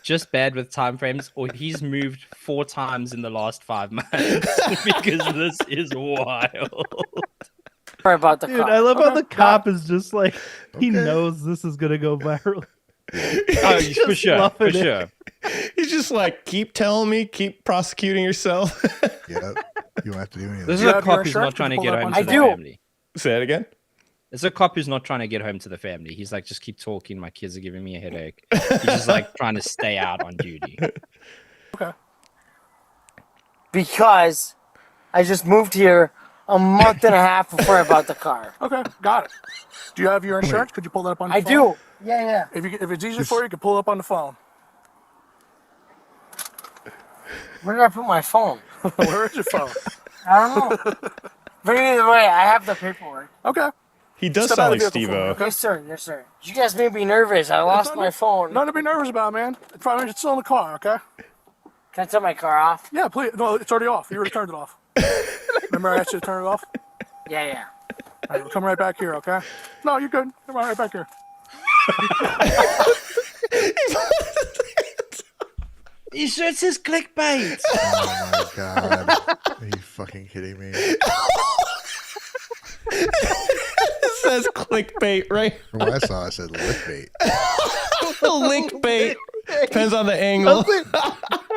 just bad with time frames, or he's moved 4 times in the last 5 months because this is wild. Sorry about the Dude, car. I love how the cop is just like, he knows this is going to go viral. Oh, He's for just sure, for loving it. sure. He's just like, keep telling me, keep prosecuting yourself. Yeah, you don't have to do anything. This is You a have your cop who's insurance? not trying to Can you get pull home that to one? the I do. family. Say it again. It's a cop who's not trying to get home to the family. He's like, just keep talking. My kids are giving me a headache. He's just like trying to stay out on duty. Okay. Because I just moved here a month and a half before I bought the car. Okay. Got it. Do you have your insurance? Could you pull that up on your I phone? do. Yeah. If it's easy for you, you can pull it up on the phone. Where did I put my phone? Where is your phone? I don't know. But either way, I have the paperwork. Okay. He does Step sound out like of the vehicle for me, Steve-O. okay? Yes, sir. Yes, sir. You guys made me nervous. I lost my phone. Nothing to be nervous about, man. It's probably still in the car, okay? Can I turn my car off? Yeah, please. No, it's already off. You already turned it off. Remember I asked you to turn it off? Yeah. All right, we'll come right back here, okay? No, you're good. Come right back here. His shirt says clickbait. Oh my god. Are you fucking kidding me? It says clickbait, right? From what I saw, I said lick bait. Link bait. Depends on the angle.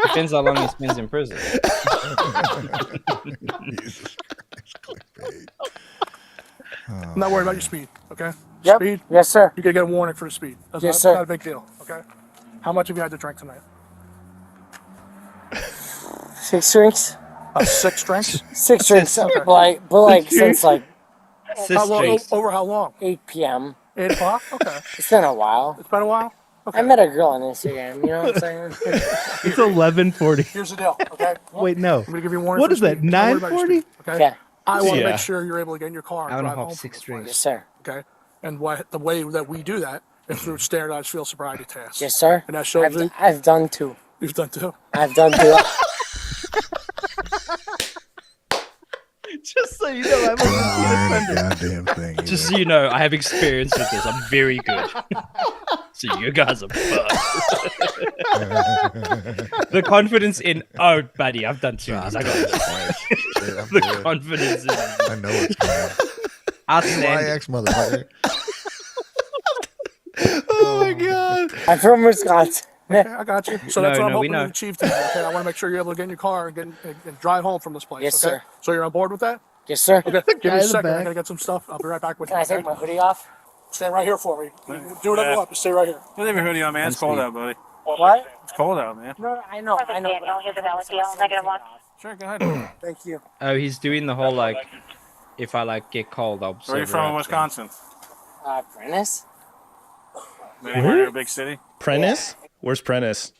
Depends how long he spends in prison. Jesus Christ, clickbait. I'm not worried about your speed, okay? Yep. Speed, Yes, sir. you could get a warning for the speed. That's Yes, not, sir. not a big deal, okay? How much have you had to drink tonight? 6 drinks. 6 drinks? 6 drinks. But since like How long, Cis over how long? 8 p.m. 8 o'clock? Okay. It's been a while. It's been a while? Okay. I met a girl on Instagram. You know what I'm saying? It's 11:40. Here's the deal, okay? Wait, no. I'm going to give you a warning What for is that, speed. Don't worry about your 9:40? speed, Okay? Okay. I want to Yeah. make sure you're able to get in your car and Hour and a drive half, home 6 from this Yes, place, sir. okay? And the way that we do that is through standardized field sobriety tests. Yes, sir. And that shows you I've done 2. you've done 2. I've done 2. Just so you know, I'm a repeat Learn a offender. goddamn thing. Just so you know, I have experience with this. I'm very good. So you guys are fucked. The confidence in, oh, buddy, I've done 2 of these. I got this. Shit, I'm The good. confidence in I know what's coming. outstanding. YX motherfucker. Oh my god. I'm from Wisconsin. Okay, I got you. So that's No, what I'm no, we hoping know. to achieve today. Okay, I want to make sure you're able to get in your car and drive home from this place. Yes, okay? sir. So you're on board with that? Yes, sir. Okay, give me guy a in the second. I back. gotta get some stuff. I'll be right back with Can you. I take my hoodie off? Stay right here for me. Do whatever you want, but stay right here. You leave your hoodie on, man. It's cold out, buddy. What? It's cold out, man. No, I know. Sure, go ahead. Thank you. Oh, he's doing the whole like, if I like get cold, I'll. Where are you from in Wisconsin? Prentice? Maybe you're in a big city? Prentice? Where's Prentice?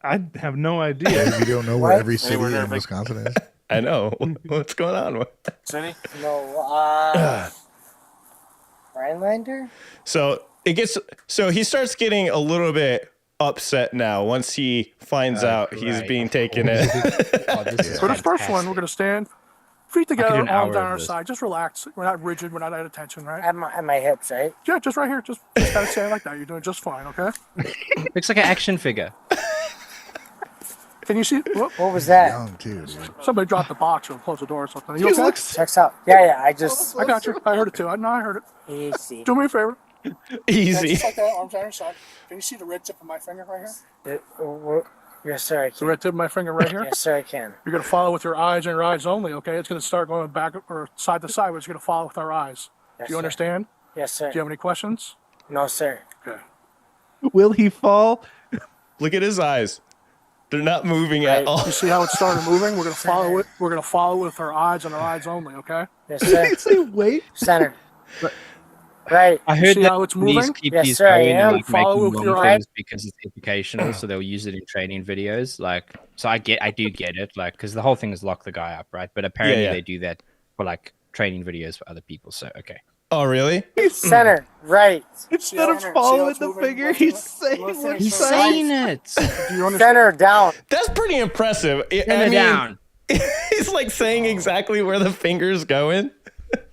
I have no idea. You don't know where every Hey, city we're there, in big- Wisconsin is. I know. What's going on? City? No, Rhinelander? So he starts getting a little bit upset now once he finds out he's great. being taken in. Oh, this is For this first fantastic. one, we're gonna stand, feet do together, an hour arms down of our this. side. Just relax. We're not rigid. We're not at attention, right? At my hips, right? Yeah, just right here. Just gotta stand like that. You're doing just fine. Okay. Looks like an action figure. Can you see? Whoop. What was that? Young too, dude. Somebody dropped the box or closed the door or something. You He okay? looks Checks out. Yeah, I just. I got you. I heard it too. I heard it. Easy. Do me a favor. Easy. Just like that, arms down your side. Can you see the red tip of my finger right here? Yes, sir, I The can. red tip of my finger right here. Yes, sir, I can. You're gonna follow with your eyes and your eyes only. Okay. It's gonna start going back or side to side, but it's gonna follow with our eyes. Yes, Do you sir. understand? Yes, sir. Do you have any questions? No, sir. Okay. Will he fall? Look at his eyes. They're not moving at all. You see how it started moving? We're gonna follow it. We're gonna follow with our eyes and our eyes only. Okay. Yes, sir. Say, wait. Center. Right. I heard see that how it's police moving? keep Yes, these sir, I going am. and like Follow making with long your films because it's educational, so they'll use it in training videos. Like, so I do get it, like, because the whole thing is lock the guy up, right? But apparently Yeah. they do that for like training videos for other people. So okay. Oh, really? Center. Right. Instead of See how following it's the moving? finger, Left, he's left, saying left, what left, he's left. saying. it. Do you understand? Center down. That's pretty impressive. I Turn it mean, down. he's like saying exactly where the finger's going.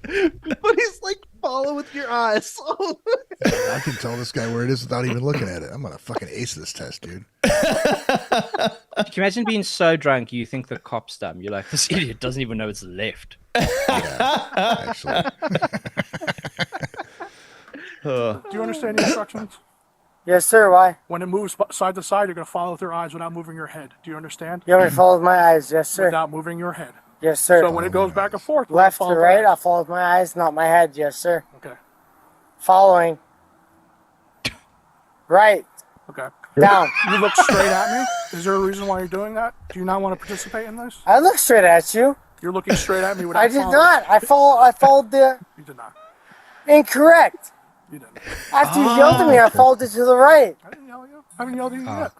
But he's like, follow with your eyes. I can tell this guy where it is without even looking at it. I'm gonna fucking ace this test, dude. Can you imagine being so drunk you think the cop's dumb? You're like, this idiot doesn't even know it's left. Actually, Do you understand the instructions? Yes, sir. Why? When it moves side to side, you're gonna follow with your eyes without moving your head. Do you understand? You want me to follow with my eyes? Yes, sir. Without moving your head. Yes, sir. So when it goes back and forth, we're Left to gonna follow right, with I'll follow with my eyes, not my head. Yes, sir. our eyes. Okay. Following. Right. Okay. Down. You look straight at me. Is there a reason why you're doing that? Do you not want to participate in this? I look straight at you. You're looking straight at me without I did following. not. I followed the You did not. incorrect. You didn't. After you yelled at me, I followed it to the right. I didn't yell at you. I haven't yelled at you yet.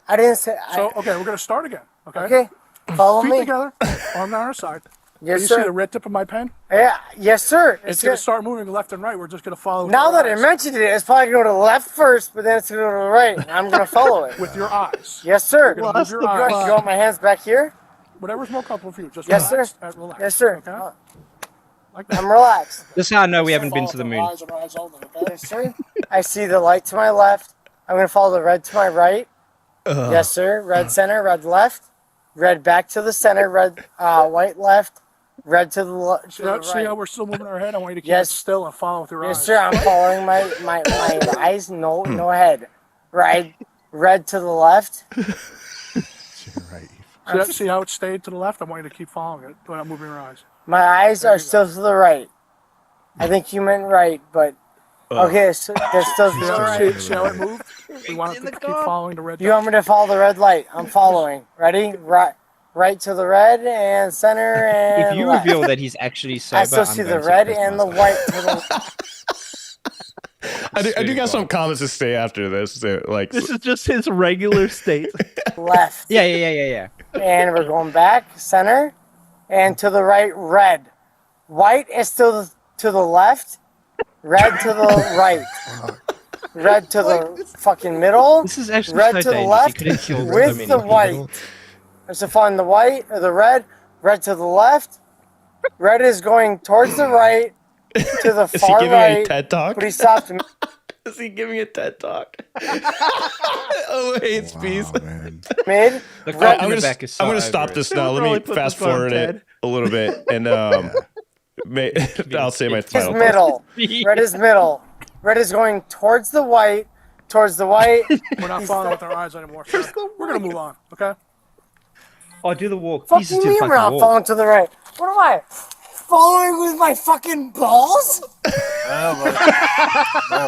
I didn't say. So, okay, we're going to start again. Okay? Okay. Follow Feet me. together, arm down our side. Yes, You see the sir. red tip of my pen? Yeah. Yes, sir. It's going to start moving left and right. We're just going to follow with Now our that I eyes. mentioned it, it's probably going to go to the left first, but then it's going to go to the right. And I'm going to follow it. With your eyes. Yes, sir. You're gonna move your You want, eyes. you want my hands back here? Whatever's more comfortable for you. Just Yes, relax. sir. Relax. Yes, sir. Okay? Like that. I'm relaxed. This is how I know we haven't been to the moon. Eyes and eyes only, okay? Yes, sir. I see the light to my left. I'm going to follow the red to my right. Yes, sir. Red center, red left. Red back to the center, red, white left. Red to the, to the See how right. we're still moving our head? I want you to keep Yes. it still and follow with your Yes, eyes. sir. I'm following my eyes, no head. Right. Red to the left. right. See how it stayed to the left? I want you to keep following it without moving your eyes. My eyes are still to the right. I think you meant right, but okay, so they're still to the right. See how it moved? We want it to keep following the red You want me to follow the red light? I'm following. Ready? Right to the red and center and If you left. reveal that he's actually sober, I still I'm see the going to red piss and the myself. white to the I do got some comments to say after this. So, like, This is just his regular state. left. Yeah. And we're going back, center, and to the right, red. White is still to the left, red to the right. Red to the fucking middle. This is actually red so to the dangerous. left You could have killed so with many the people. white. So find the white or the red. Red to the left. Red is going towards the right to the is he far giving right. a TED talk? But he stopped me. Is he giving a TED talk? Oh, hates peace. Man. Mid. The Red- cop in I'm the gonna, back is so I'm gonna over stop it. this They now. would Let me probably put fast this on forward TED. it a little bit, and I'll say my Is final. middle. Red is middle. Red is going towards the white. Towards the white. We're not following with our eyes anymore. Sir. We're going to move on, okay? Oh, do the walk. Fuck Please you just do the mean fucking we're not walk. falling to the right? What am I? Following with my fucking balls? No,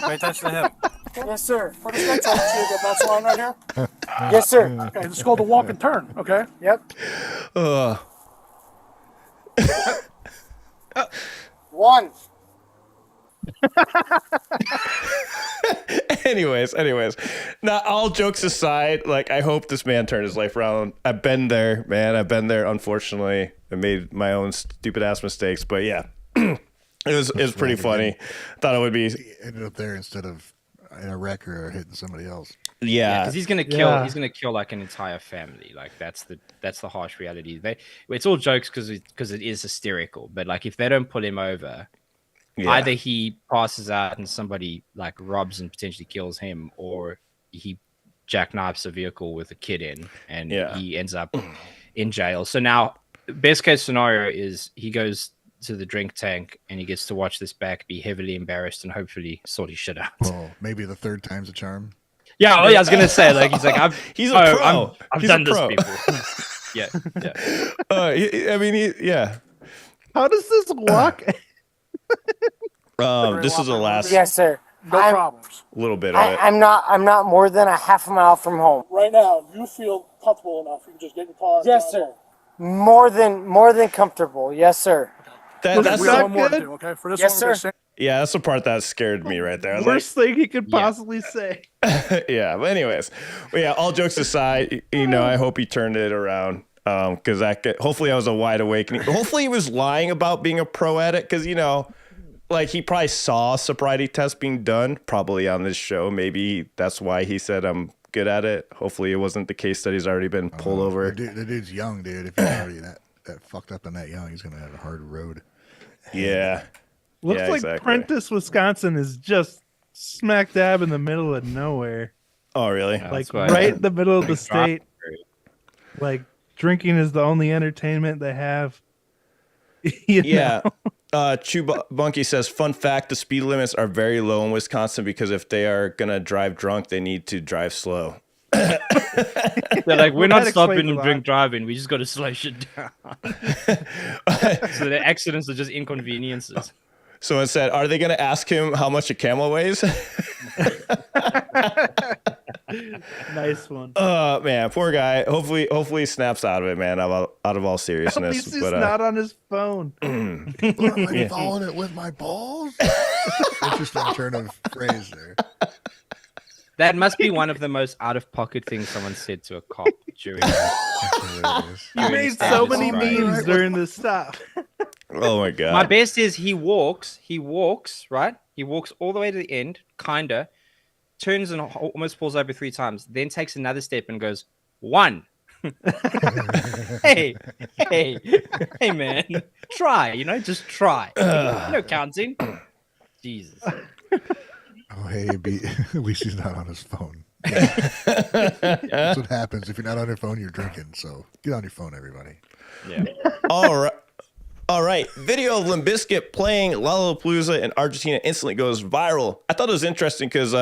pay attention to him. Yes, sir. For this next one, see the best line right here? Yes, sir. Okay, this is called the walk and turn, okay? Yep. One. anyways, now all jokes aside, like I hope this man turned his life around. I've been there, man. I've been there. Unfortunately, I made my own stupid ass mistakes, but yeah, it was pretty funny. Thought it would be. He ended up there instead of in a wreck or hitting somebody else. Yeah, because he's gonna kill like an entire family. Like that's the harsh reality. It's all jokes because it is hysterical. But like if they don't pull him over, either he passes out and somebody like robs and potentially kills him, or he jackknifes a vehicle with a kid in and he ends up in jail. So now best case scenario is he goes to the drink tank and he gets to watch this back, be heavily embarrassed, and hopefully sort his shit out. Well, maybe the third time's a charm. Yeah, I was gonna say, like he's like, he's a pro. I've He's done a this pro. before. I mean, How does this walk? This is the last Yes, sir. No problems. little bit of it. I'm not more than a half a mile from home. Right now, you feel comfortable enough. You can just get in your car. Yes, sir. More than comfortable. Yes, sir. That's We have not one more to good. do, okay? For this Yes, one, we're sir. gonna yeah, that's the part that scared me right there. I was Worst thing he could possibly say. yeah, but anyways, all jokes aside, I hope he turned it around. Because hopefully I was a wide awakening. Hopefully he was lying about being a pro at it, because like he probably saw sobriety tests being done, probably on this show. Maybe that's why he said I'm good at it. Hopefully it wasn't the case that he's already been pulled over. The dude's young, dude. If he's already that fucked up and that young, he's gonna have a hard road. Yeah. Looks like exactly. Prentice, Wisconsin is just smack dab in the middle of nowhere. Oh, really? Like right in the middle of the state. Like drinking is the only entertainment they have. Yeah. Chubunky says, fun fact, the speed limits are very low in Wisconsin because if they are going to drive drunk, they need to drive slow. They're like, we're not stopping explains a and lot. drink driving. We just got to slow shit down. So the accidents are just inconveniences. Someone said, are they going to ask him how much a camel weighs? Nice one. Man, poor guy. Hopefully he snaps out of it, man, out of all seriousness. At least he's not on his phone. I'm following it with my balls. Interesting turn of phrase there. That must be one of the most out-of-pocket things someone said to a cop during. You made so many memes during this stop. Oh my god. My best is he walks, right? He walks all the way to the end, kinda, turns and almost falls over 3 times, then takes another step and goes, 1. hey, man, try, just try. No counting. Jesus. Oh, hey, at least he's not on his phone. That's what happens if you're not on your phone. You're drinking. So get on your phone, everybody. Yeah. All right. Video of Limp Bizkit playing Lollapalooza in Argentina instantly goes viral. I thought it was interesting because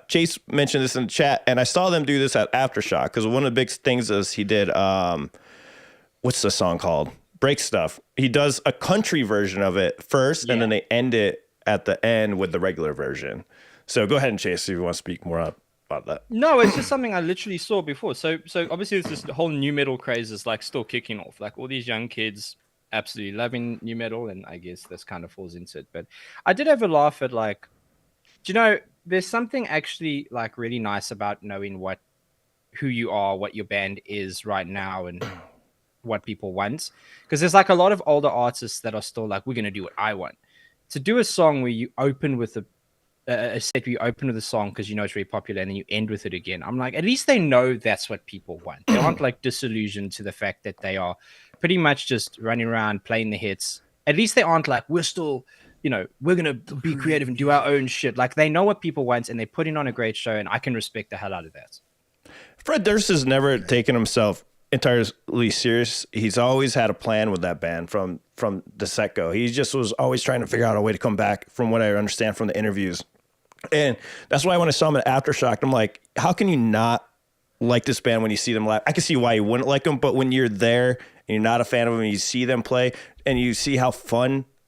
Chase mentioned this in the chat, and I saw them do this at Aftershock because one of the big things is he did, what's the song called? Break Stuff. He does a country version of it first, and then they end it at the end with the regular version. So go ahead and Chase if you want to speak more about that. No, it's just something I literally saw before. So obviously this whole new metal craze is like still kicking off. Like all these young kids absolutely loving new metal, and I guess this kind of falls into it. But I did have a laugh at like, there's something actually like really nice about knowing who you are, what your band is right now, and what people want. Because there's like a lot of older artists that are still like, we're gonna do what I want. To do a song where you open with a set where you open with a song because it's very popular and then you end with it again. I'm like, at least they know that's what people want. They aren't like disillusioned to the fact that they are pretty much just running around playing the hits. At least they aren't like, we're still, we're going to be creative and do our own shit. Like they know what people want and they're putting on a great show, and I can respect the hell out of that. Fred Durst has never taken himself entirely serious. He's always had a plan with that band from the set go. He just was always trying to figure out a way to come back, from what I understand from the interviews. And that's why when I saw him at Aftershock, I'm like, how can you not like this band when you see them live? I can see why you wouldn't like them, but when you're there and you're not a fan of them, and you see them play and you see how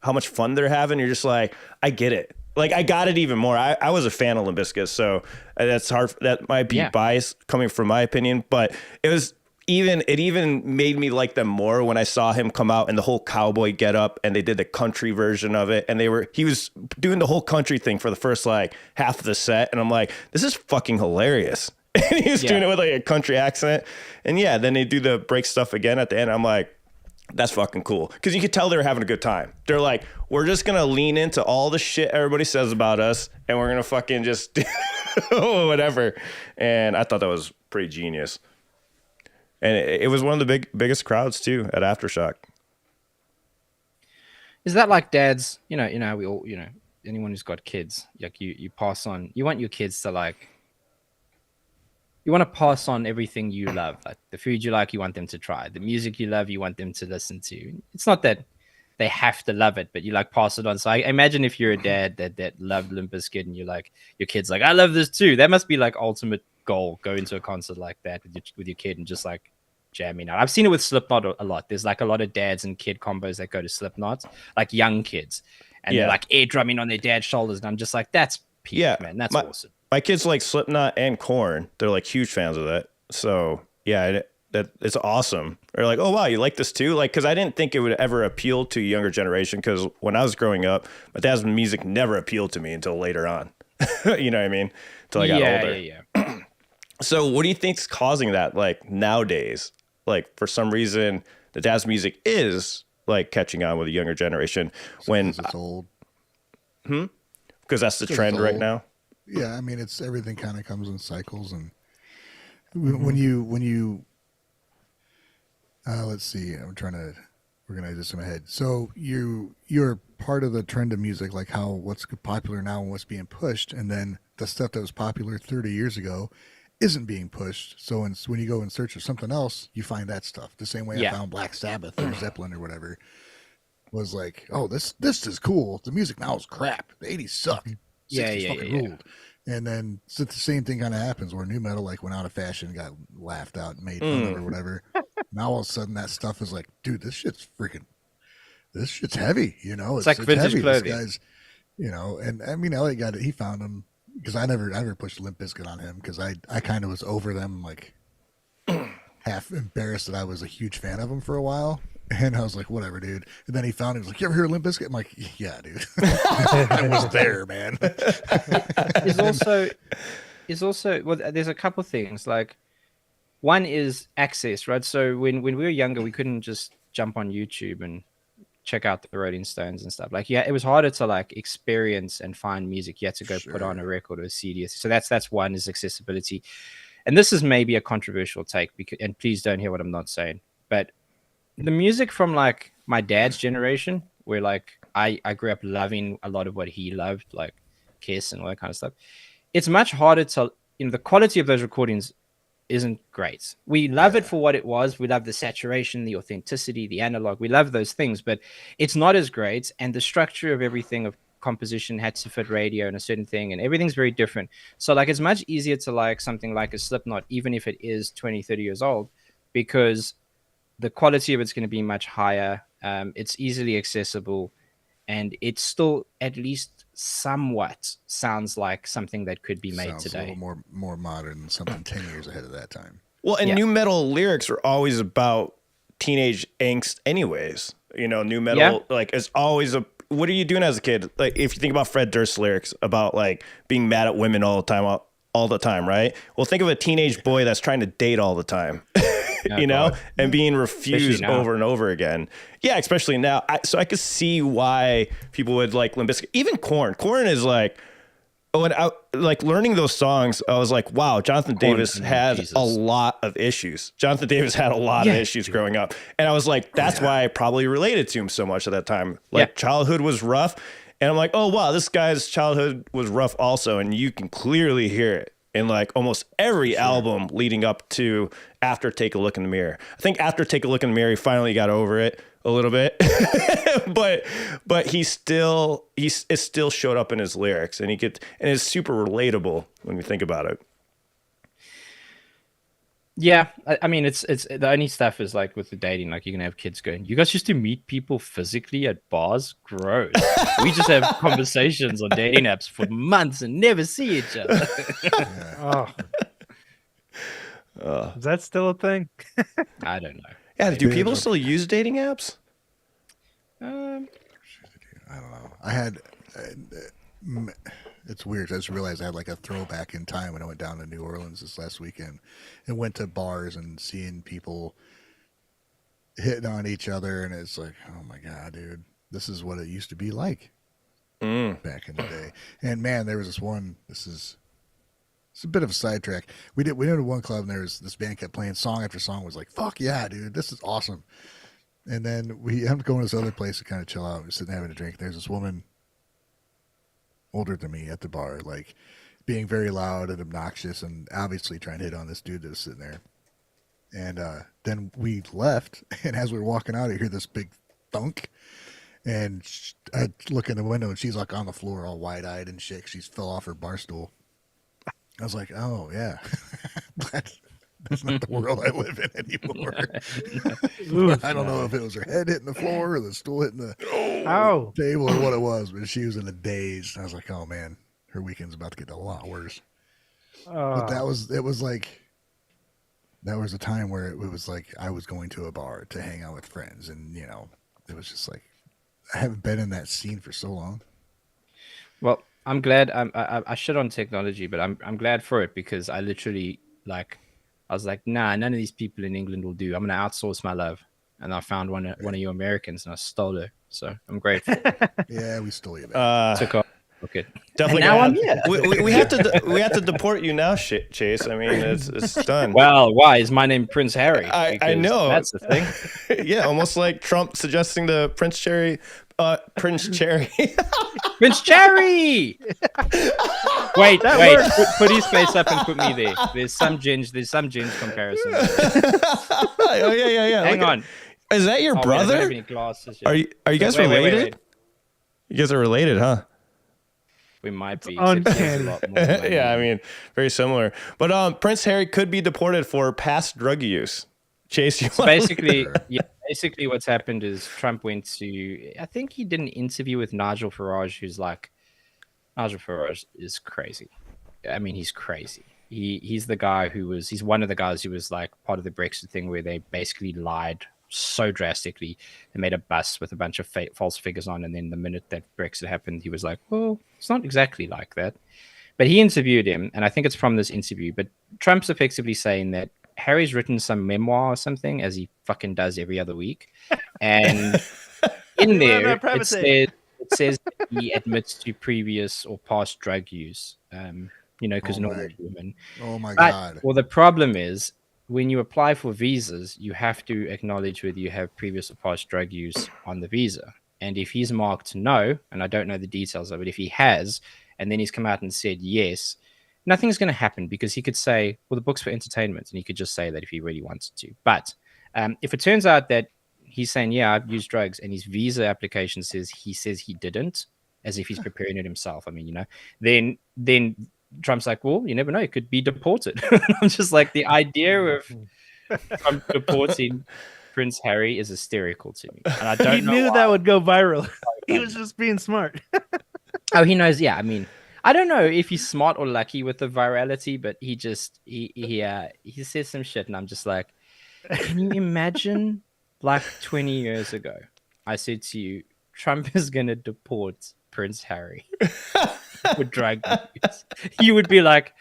much fun they're having, you're just like, I get it. Like, I got it even more. I was a fan of Limp Bizkit, so that's hard. That might be biased coming from my opinion, but it even made me like them more when I saw him come out in the whole cowboy getup, and they did the country version of it, and he was doing the whole country thing for the first like half of the set, and I'm like, this is fucking hilarious. And he was doing it with like a country accent, and then they do the break stuff again at the end. I'm like, that's fucking cool, because you could tell they were having a good time. They're like, we're just gonna lean into all the shit everybody says about us, and we're gonna fucking just whatever. And I thought that was pretty genius. And it was one of the biggest crowds too at Aftershock. Is that like dads? We all, anyone who's got kids, like you pass on. You want your kids to like. You want to pass on everything you love, like the food you like. You want them to try the music you love. You want them to listen to. It's not that they have to love it, but you like pass it on. So I imagine if you're a dad that loved Limp Bizkit and you like your kids like, I love this too. That must be like ultimate goal, going to a concert like that with your kid and just like jamming out. I've seen it with Slipknot a lot. There's like a lot of dads and kid combos that go to Slipknot, like young kids, and they're like air drumming on their dad's shoulders, and I'm just like, that's peak, man. That's awesome. My kids like Slipknot and Korn. They're like huge fans of that. So it's awesome. They're like, oh wow, you like this too? Like, because I didn't think it would ever appeal to a younger generation. Because when I was growing up, my dad's music never appealed to me until later on. You know what I mean? Until I got older. Yeah. So what do you think's causing that? Like nowadays, like for some reason, the dad's music is like catching on with the younger generation when it's old. Because that's the trend right now. Yeah, I mean, it's everything kind of comes in cycles, and when you let's see, I'm trying to organize this in my head. So you're part of the trend of music, like what's popular now and what's being pushed, and then the stuff that was popular 30 years ago isn't being pushed. So when you go in search of something else, you find that stuff. The same way I found Black Sabbath or Zeppelin or whatever, was like, oh, this is cool. The music now is crap. The 80s suck. Ruled. And then the same thing kind of happens where new metal like went out of fashion, got laughed out and made fun of or whatever. Now all of a sudden that stuff is like, dude, this shit's heavy, it's like vintage heavy. clothing. This guy's, and I mean, Elliot got it. He found him because I never pushed Limp Bizkit on him because I kind of was over them, like half embarrassed that I was a huge fan of them for a while. And I was like, whatever, dude. And then he found it. He was like, you ever hear Limp Bizkit? I'm like, yeah, dude. I was there, man. Is also well, there's a couple things. Like, one is access, right? So when we were younger, we couldn't just jump on YouTube and check out the Rolling Stones and stuff. Like, it was harder to like experience and find music. You had to go put on a record or a CD. So that's one, is accessibility. And this is maybe a controversial take, and please don't hear what I'm not saying, but the music from like my dad's generation, where like I grew up loving a lot of what he loved, like Kiss and all that kind of stuff. It's much harder to, the quality of those recordings isn't great. We love it for what it was. We love the saturation, the authenticity, the analog. We love those things, but it's not as great. And the structure of everything of composition had to fit radio and a certain thing, and everything's very different. So like it's much easier to like something like a Slipknot, even if it is 20, 30 years old, because the quality of it's going to be much higher. It's easily accessible, and it still at least somewhat sounds like something that could be made today. A little more modern than something 10 years ahead of that time. Well, and new metal lyrics are always about teenage angst anyways. New metal like is always what are you doing as a kid? Like if you think about Fred Durst's lyrics about like being mad at women all the time, right? Well, think of a teenage boy that's trying to date all the time. And being refused over and over again. Yeah, especially now. So I could see why people would like Limp Bizkit. Even Korn. Korn is like, when I like learning those songs, I was like, wow, Jonathan Davis had a lot of issues. Jonathan Davis had a lot of issues growing up. And I was like, that's why I probably related to him so much at that time. Like childhood was rough. And I'm like, oh, wow, this guy's childhood was rough also. And you can clearly hear it in like almost every album leading up to after Take a Look in the Mirror. I think after Take a Look in the Mirror, he finally got over it a little bit, but it still showed up in his lyrics, and and it's super relatable when you think about it. Yeah, I mean, it's the only stuff is like with the dating, like you can have kids going, you guys used to meet people physically at bars? Gross. We just have conversations on dating apps for months and never see each other. Is that still a thing? I don't know. Yeah, do people still use dating apps? I don't know. I had. It's weird. I just realized I had like a throwback in time when I went down to New Orleans this last weekend and went to bars and seeing people hitting on each other, and it's like, oh my god, dude, this is what it used to be like back in the day. And man, there was this one. It's a bit of a sidetrack. We went to one club and there was this band kept playing song after song. Was like, fuck yeah, dude, this is awesome. And then we ended up going to this other place to kind of chill out. We're sitting having a drink. There's this woman older than me at the bar, like being very loud and obnoxious and obviously trying to hit on this dude that was sitting there. And then we left, and as we were walking out, I hear this big thunk. And I look in the window, and she's like on the floor, all wide-eyed and shit. She's fell off her bar stool. I was like, oh, yeah. That's not the world I live in anymore. I don't know if it was her head hitting the floor or the stool hitting the table or what it was, but she was in a daze. I was like, oh, man, her weekend's about to get a lot worse. But that was a time where it was like I was going to a bar to hang out with friends. And, you know, it was just like, I haven't been in that scene for so long. Well, I'm glad. I shit on technology, but I'm glad for it, because I literally I was like, nah, none of these people in England will do. I'm gonna outsource my love, and I found one of you Americans, and I stole her. So I'm grateful. Yeah, we stole you. Took off. Okay. Definitely. And now I'm here. We have to deport you now, Chase. I mean, it's done. Well, why is my name Prince Harry? I know that's the thing. Yeah, almost like Trump suggesting the Prince Cherry. Prince Cherry. Prince Cherry. Wait. Put his face up and put me there. There's some ginge comparison. Oh yeah. Hang on. Is that your brother? I don't have any glasses yet. Are you guys related? Wait. You guys are related, huh? We might be. Uncanny. A lot more, Yeah, I mean, very similar. But Prince Harry could be deported for past drug use. Chase, you basically what's happened is Trump went to, I think he did an interview with Nigel Farage, who's like, Nigel Farage is crazy. I mean, he's crazy. He's the guy he's one of the guys who was like part of the Brexit thing where they basically lied so drastically. They made a bus with a bunch of false figures on, and then the minute that Brexit happened, he was like, well, it's not exactly like that. But he interviewed him, and I think it's from this interview, but Trump's effectively saying that Harry's written some memoir or something, as he fucking does every other week. And in there, it says that he admits to previous or past drug use, because normal women. Oh, my God. Well, the problem is, when you apply for visas, you have to acknowledge whether you have previous or past drug use on the visa. And if he's marked no, and I don't know the details of it, if he has, and then he's come out and said yes, nothing's going to happen, because he could say, well, the book's for entertainment, and he could just say that if he really wanted to. But if it turns out that he's saying, yeah, I've used drugs, and his visa application says he didn't, as if he's preparing it himself, I mean, then Trump's like, well, you never know, he could be deported. I'm just like, the idea of Trump deporting Prince Harry is hysterical to me. And I don't know. He knew that would go viral. He was just being smart. Oh, he knows. Yeah, I mean, I don't know if he's smart or lucky with the virality, but he says some shit, and I'm just like, can you imagine, like 20 years ago, I said to you, Trump is going to deport Prince Harry for drug use. You would be like,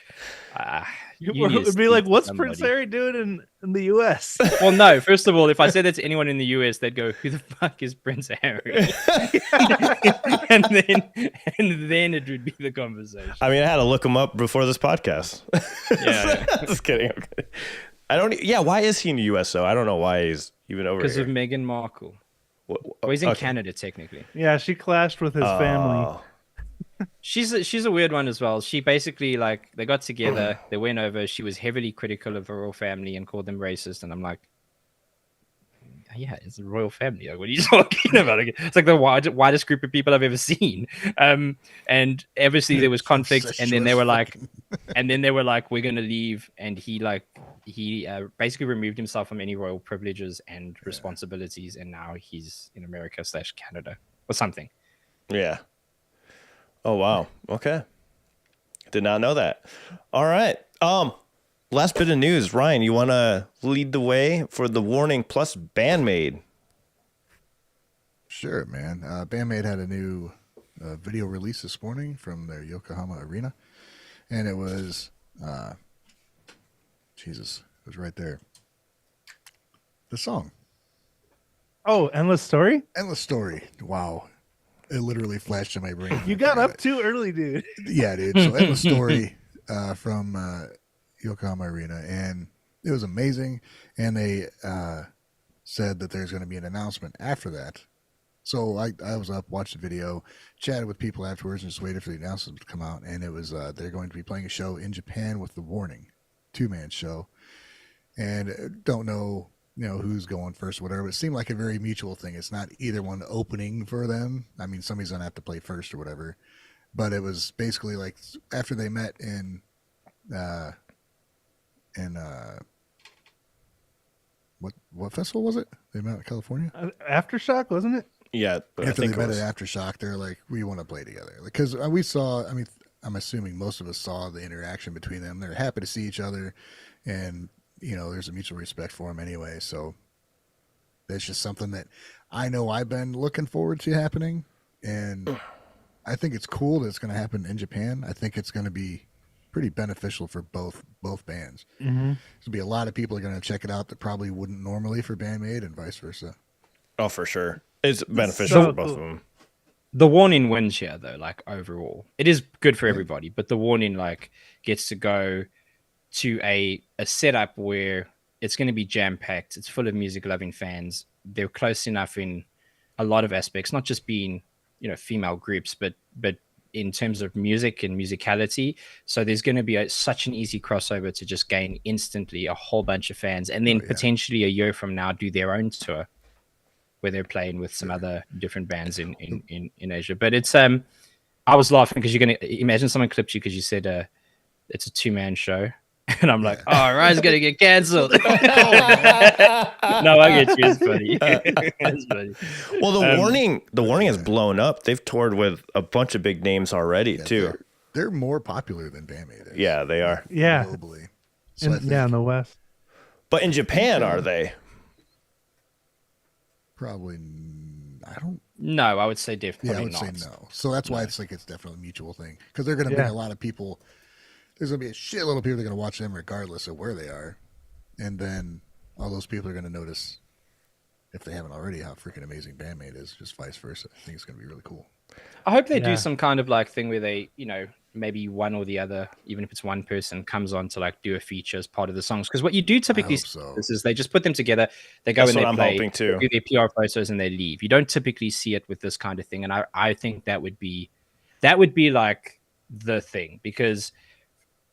it would be like, what's Prince Harry doing in the U.S.? Well, no. First of all, if I said that to anyone in the U.S., they'd go, "Who the fuck is Prince Harry?" and then it would be the conversation. I mean, I had to look him up before this podcast. Yeah, just kidding. I don't. Yeah, why is he in the U.S. though? I don't know why he's even over here. Because of Meghan Markle. Well, he's in Canada technically. Yeah, she clashed with his family. She's a weird one as well. She basically, like, they got together, they went over, she was heavily critical of the royal family and called them racist, and I'm like, yeah, it's a royal family. Like, what are you talking about? It's like the widest group of people I've ever seen. And obviously there was conflict, and then they were like, we're gonna leave, and he like he basically removed himself from any royal privileges and responsibilities, and now he's in America/Canada or something. Yeah. Oh wow. Okay. Did not know that. All right. Last bit of news. Ryan, you want to lead the way for the Warning Plus Band-Maid? Sure, man. Band-Maid had a new video release this morning from their Yokohama arena, and it was, Jesus, it was right there. The song. Oh, Endless Story? Endless Story. Wow. It literally flashed in my brain. You got up too early, dude. Yeah, dude. So Endless Story from Yokohama Arena, and it was amazing. And they said that there's going to be an announcement after that. So I was up, watched the video, chatted with people afterwards, and just waited for the announcement to come out. And it was they're going to be playing a show in Japan with The Warning, 2-man show. And don't know, who's going first or whatever, but it seemed like a very mutual thing. It's not either one opening for them. I mean, somebody's going to have to play first or whatever. But it was basically like after they met in what festival was it? They met in California? Aftershock, wasn't it? Yeah. After they met at Aftershock, they're like, we want to play together. Because we saw, I'm assuming most of us saw the interaction between them. They're happy to see each other, and there's a mutual respect for them anyway. So that's just something that I know I've been looking forward to happening, and I think it's cool that it's going to happen in Japan. I think it's going to be pretty beneficial for both bands. Mm-hmm. There's be a lot of people are going to check it out that probably wouldn't normally for Band-Maid, and vice versa. Oh, for sure. It's beneficial So for both cool. of them. The Warning wins here, though. Like overall, it is good for everybody, but the Warning gets to go to a setup where it's going to be jam packed. It's full of music loving fans. They're close enough in a lot of aspects, not just being female groups, but in terms of music and musicality. So there's going to be such an easy crossover to just gain instantly a whole bunch of fans, and then potentially a year from now do their own tour where they're playing with some other different bands in Asia. But it's I was laughing because you're going to imagine someone clipped you because you said it's a 2-man show. And I'm like, oh, Ryan's going to get cancelled. No, I get you. It's funny. It's funny. Well, the warning has blown up. They've toured with a bunch of big names already, too. They're more popular than Band-Maid is. Yeah, they are. Yeah. Globally. So In the West. But in Japan, are they? Probably, I don't. No, I would say definitely Yeah, I would not. say no. So that's why it's definitely a mutual thing, because they're going to bring a lot of people. There's going to be a shitload of people that are going to watch them regardless of where they are, and then all those people are going to notice, if they haven't already, how freaking amazing Band-Maid is. Just vice versa. I think it's going to be really cool. I hope they do some kind of thing where they, maybe one or the other, even if it's one person, comes on to do a feature as part of the songs. Because what you do typically is they just put them together, they go and they play, they do their PR photos, and they leave. You don't typically see it with this kind of thing, and I think that would be the thing, because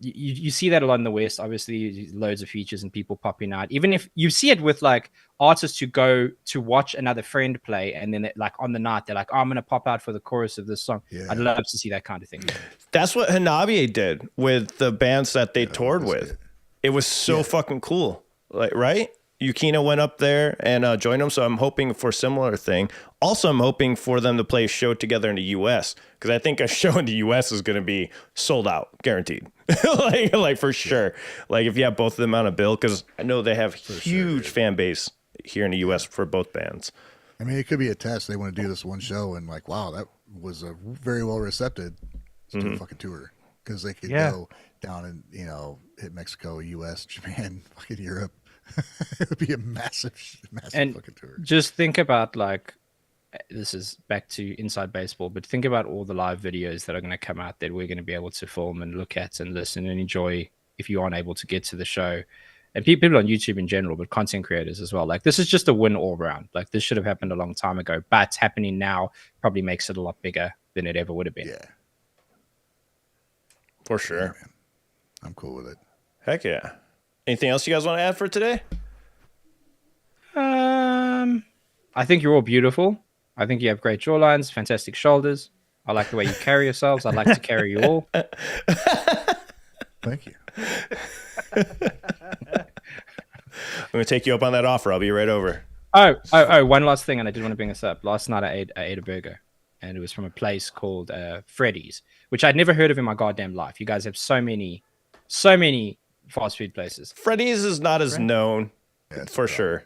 you see that a lot in the West. Obviously, loads of features and people popping out. Even if you see it with artists who go to watch another friend play, and then on the night they're like, "Oh, I'm gonna pop out for the chorus of this song." Yeah. I'd love to see that kind of thing. That's what Hanabi did with the bands that they toured with. It was so fucking cool. Right? Yukina went up there and joined them, so I'm hoping for a similar thing. Also, I'm hoping for them to play a show together in the U.S., because I think a show in the U.S. is going to be sold out, guaranteed. like for sure. If you have both of them on a bill, because I know they have huge fan base here in the U.S. for both bands. I mean, it could be a test. They want to do this one show, and wow, that was a very well received. Let's do a fucking tour, because they could go down and hit Mexico, U.S., Japan, fucking Europe. It would be a massive fucking tour. Just think about this is back to inside baseball, but think about all the live videos that are going to come out that we're going to be able to film and look at and listen and enjoy if you aren't able to get to the show. And people on YouTube in general, but content creators as well. This is just a win all round. This should have happened a long time ago, but happening now probably makes it a lot bigger than it ever would have been. Yeah. For sure. Yeah, I'm cool with it. Heck yeah. Anything else you guys want to add for today? I think you're all beautiful. I think you have great jawlines, fantastic shoulders. I like the way you carry yourselves. I'd like to carry you all. Thank you. gonna take you up on that offer. I'll be right over. Oh! One last thing, and I did want to bring this up. Last night I ate a burger, and it was from a place called Freddy's, which I'd never heard of in my goddamn life. You guys have so many fast food places. Freddy's is not as known, for sure.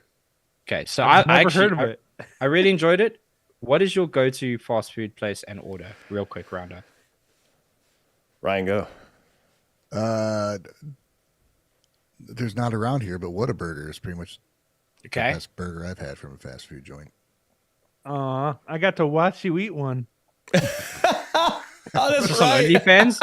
Okay, so I've I never actually heard of it. I really enjoyed it. What is your go-to fast food place and order? Real quick roundup. Ryan, go. There's not around here, but Whataburger is pretty much the Okay. best burger I've had from a fast food joint. I got to watch you eat one. Oh, that's Just on right. OnlyFans?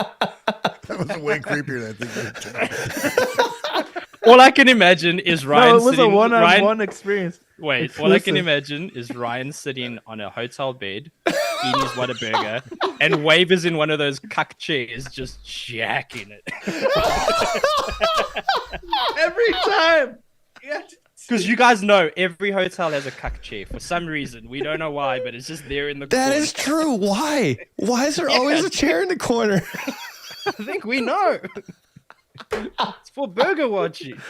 That was way creepier than I think. All I can imagine is Ryan No, it was a sitting. one-on-one experience. Wait, all I can Exclusive. imagine is Ryan sitting on a hotel bed, eating his Whataburger, and Wave is in one of those cuck chairs just jacking it. Every time. Yeah. Because you guys know every hotel has a cuck chair for some reason. We don't know why, but it's just there in the That corner. is true. Why? Why is there always a chair in the corner? I think we know. It's for burger watching.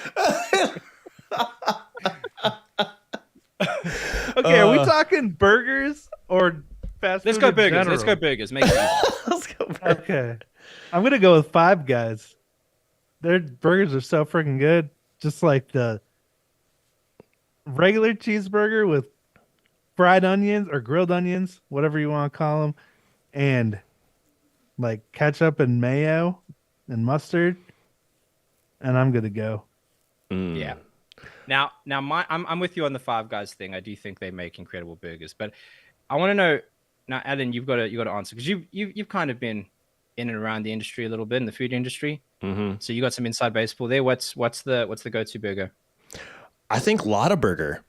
Okay, are we talking burgers or fast Let's food go in burgers. general? Let's go burgers. Make it easy. Let's go. Okay. I'm going to go with Five Guys. Their burgers are so freaking good. Just like the regular cheeseburger with fried onions or grilled onions, whatever you want to call them, and like ketchup and mayo and mustard. And I'm going to go. Yeah. Now, I'm with you on the Five Guys thing. I do think they make incredible burgers, but I want to know now, Alan. You've got to answer because you've kind of been in and around the industry a little bit in the food industry. Mm-hmm. So you got some inside baseball there. What's the go-to burger? I think Lotta Burger.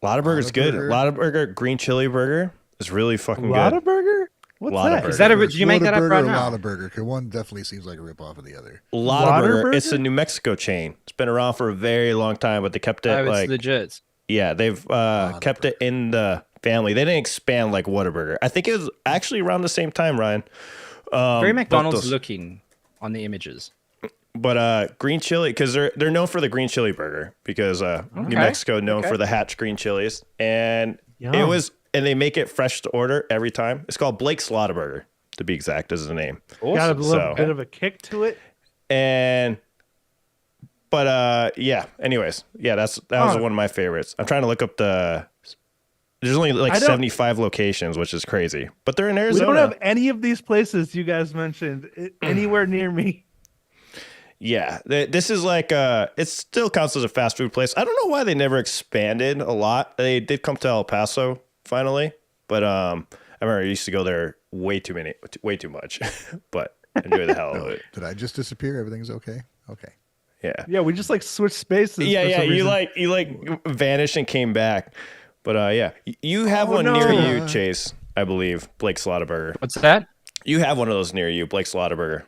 Lotta Burger's good. Burger. Lotta Burger, green chili burger is really fucking good. Lotta Burger? What's Lotta that? Burger. Is that a? Did you make that up right Or now? Lotta Burger? Because one definitely seems like a ripoff of the other. Lotta Burger. Burger? It's a New Mexico chain. It's been around for a very long time, but they kept it Oh, it's like legit. yeah, they've kept it in the family. They didn't expand like Whataburger. I think it was actually around the same time, Ryan. Very but McDonald's those- looking on the images. But green chili, because they're known for the green chili burger, because New Mexico known for the Hatch green chilies, and Yum. and they make it fresh to order every time. It's called Blake's Lotta Burger, to be exact, is the name. Awesome. Got a little So- bit of a kick to it. But yeah. Anyways, yeah, that was one of my favorites. I'm trying to look up the. There's only like I don't- 75 locations, which is crazy. But they're in We Arizona. don't have any of these places you guys mentioned anywhere near me. Yeah, this is like it still counts as a fast food place. I don't know why they never expanded a lot. They did come to El Paso finally, but I remember I used to go there way too much. But enjoy the hell of it. Did I just disappear? Everything's okay? Okay. Yeah, Yeah, we just like switched spaces. yeah, for yeah. some You reason. like vanished and came back. But yeah, you have one near you, Chase. I believe Blake's Lotta Burger. What's that? You have one of those near you, Blake's Lotta Burger.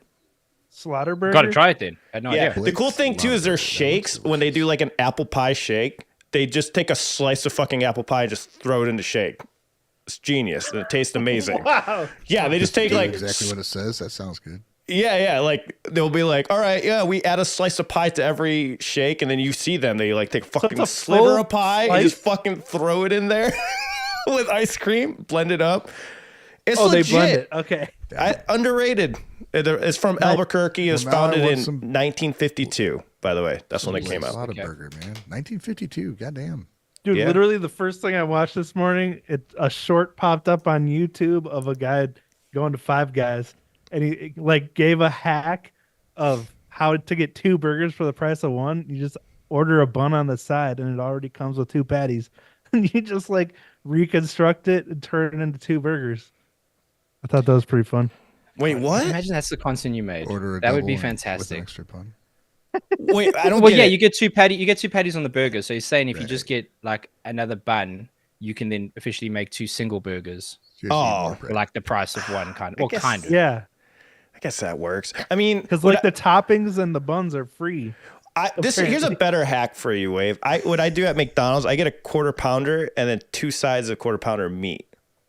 Slaughter Burger. Got to try it then. I had no Yeah, idea. the cool thing too is their shakes. When they do like an apple pie shake, they just take a slice of fucking apple pie and just throw it in the shake. It's genius. And it tastes amazing. Wow. Yeah, they just take Is that like exactly what it says? That sounds good. yeah, like they'll be like, all right, yeah, we add a slice of pie to every shake, and then you see them, they like take fucking it's a sliver full of pie and slice? just fucking throw it in there with ice cream, blend it up. It's Oh, legit. they blend it. Okay. Underrated. It's from Albuquerque. It was Well, now I founded want in some- 1952. By the way, that's when it came out. Lotta Burger, man. 1952. Goddamn. Dude, Yeah. literally the first thing I watched this morning, a short popped up on YouTube of a guy going to Five Guys, and he like gave a hack of how to get two burgers for the price of one. You just order a bun on the side, and it already comes with two patties, and you just like reconstruct it and turn it into two burgers. I thought that was pretty fun. Wait, what? Imagine that's the content you made. Order a That would double be with an fantastic. extra pun. Wait, I don't Well, get yeah, it. you get two patties on the burger. So you're saying if you just get like another bun, you can then officially make two single burgers So you just need Oh. more for bread. like the price of one, kind of. Well, guess- kind of. Yeah, I guess that works. I mean, because like the toppings and the buns are free. here's a apparently. better hack for you, Wave. What I do at McDonald's, I get a quarter pounder and then two sides of quarter pounder of meat,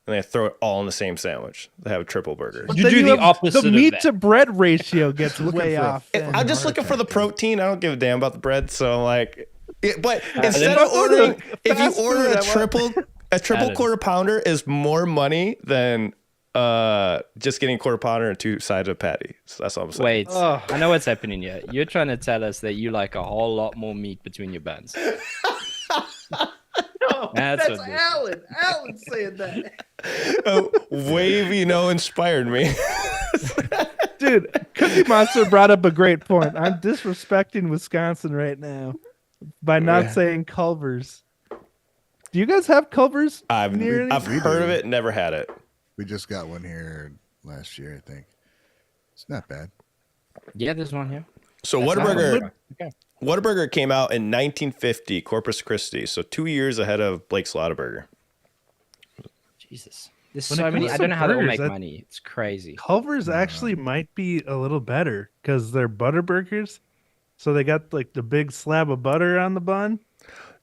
and I throw it all in the same sandwich. They have a triple burger. You Then do the have- opposite The of meat that. to bread ratio gets Looking way for a off. fucking I'm just heart looking for the attack, dude. protein. I don't give a damn about the bread. So like, but instead of ordering, if you order a triple Adam. quarter pounder is more money than just getting a quarter pounder and 2 sides of patty. So that's all I'm saying. Wait, I know what's happening here. You're trying to tell us that you like a whole lot more meat between your buns. No, that's Alan. Alan's saying that. Wavy inspired me. Dude, Cookie Monster brought up a great point. I'm disrespecting Wisconsin right now by not saying Culver's. Do you guys have Culver's? I've heard of it, never had it. We just got one here last year, I think. It's not bad. Yeah, there's one here. So Whataburger came out in 1950, Corpus Christi. So 2 years ahead of Blake's Lotaburger. Jesus. There's so many. I don't know how they all make money. It's crazy. Culver's actually might be a little better because they're butter burgers. So they got like the big slab of butter on the bun.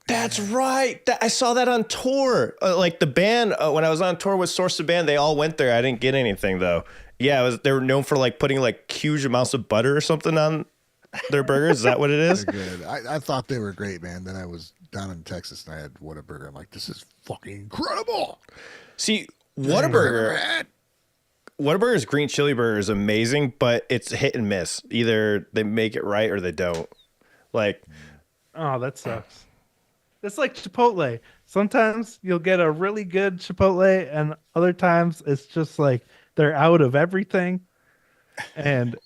That's right. I saw that on tour. Like the band, when I was on tour with Source of Band, they all went there. I didn't get anything though. Yeah, they were known for like putting like huge amounts of butter or something on their burgers. Is that what it is? They're good. I thought they were great, man. Then I was down in Texas and I had Whataburger. I'm like, this is fucking incredible. See, Whataburger's green chili burger is amazing, but it's hit and miss. Either they make it right or they don't. Like, oh, that sucks. It's like Chipotle. Sometimes you'll get a really good Chipotle, and other times it's just like they're out of everything, and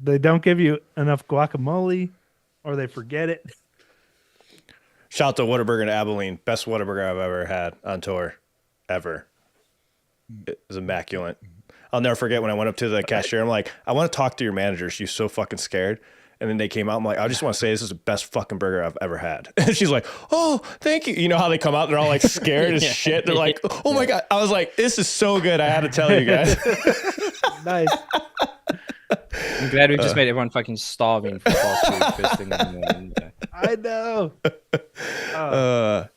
they don't give you enough guacamole, or they forget it. Shout out to Whataburger in Abilene. Best Whataburger I've ever had on tour, ever. It was immaculate. I'll never forget when I went up to the cashier. I'm like, I want to talk to your manager. She's so fucking scared. And then they came out. I'm like, I just want to say this is the best fucking burger I've ever had. And she's like, oh, thank you. You know how they come out? They're all like scared as shit. They're like, oh my God. I was like, this is so good. I had to tell you guys. Nice. I'm glad we just made everyone fucking starving for fast food first thing in the morning. I know.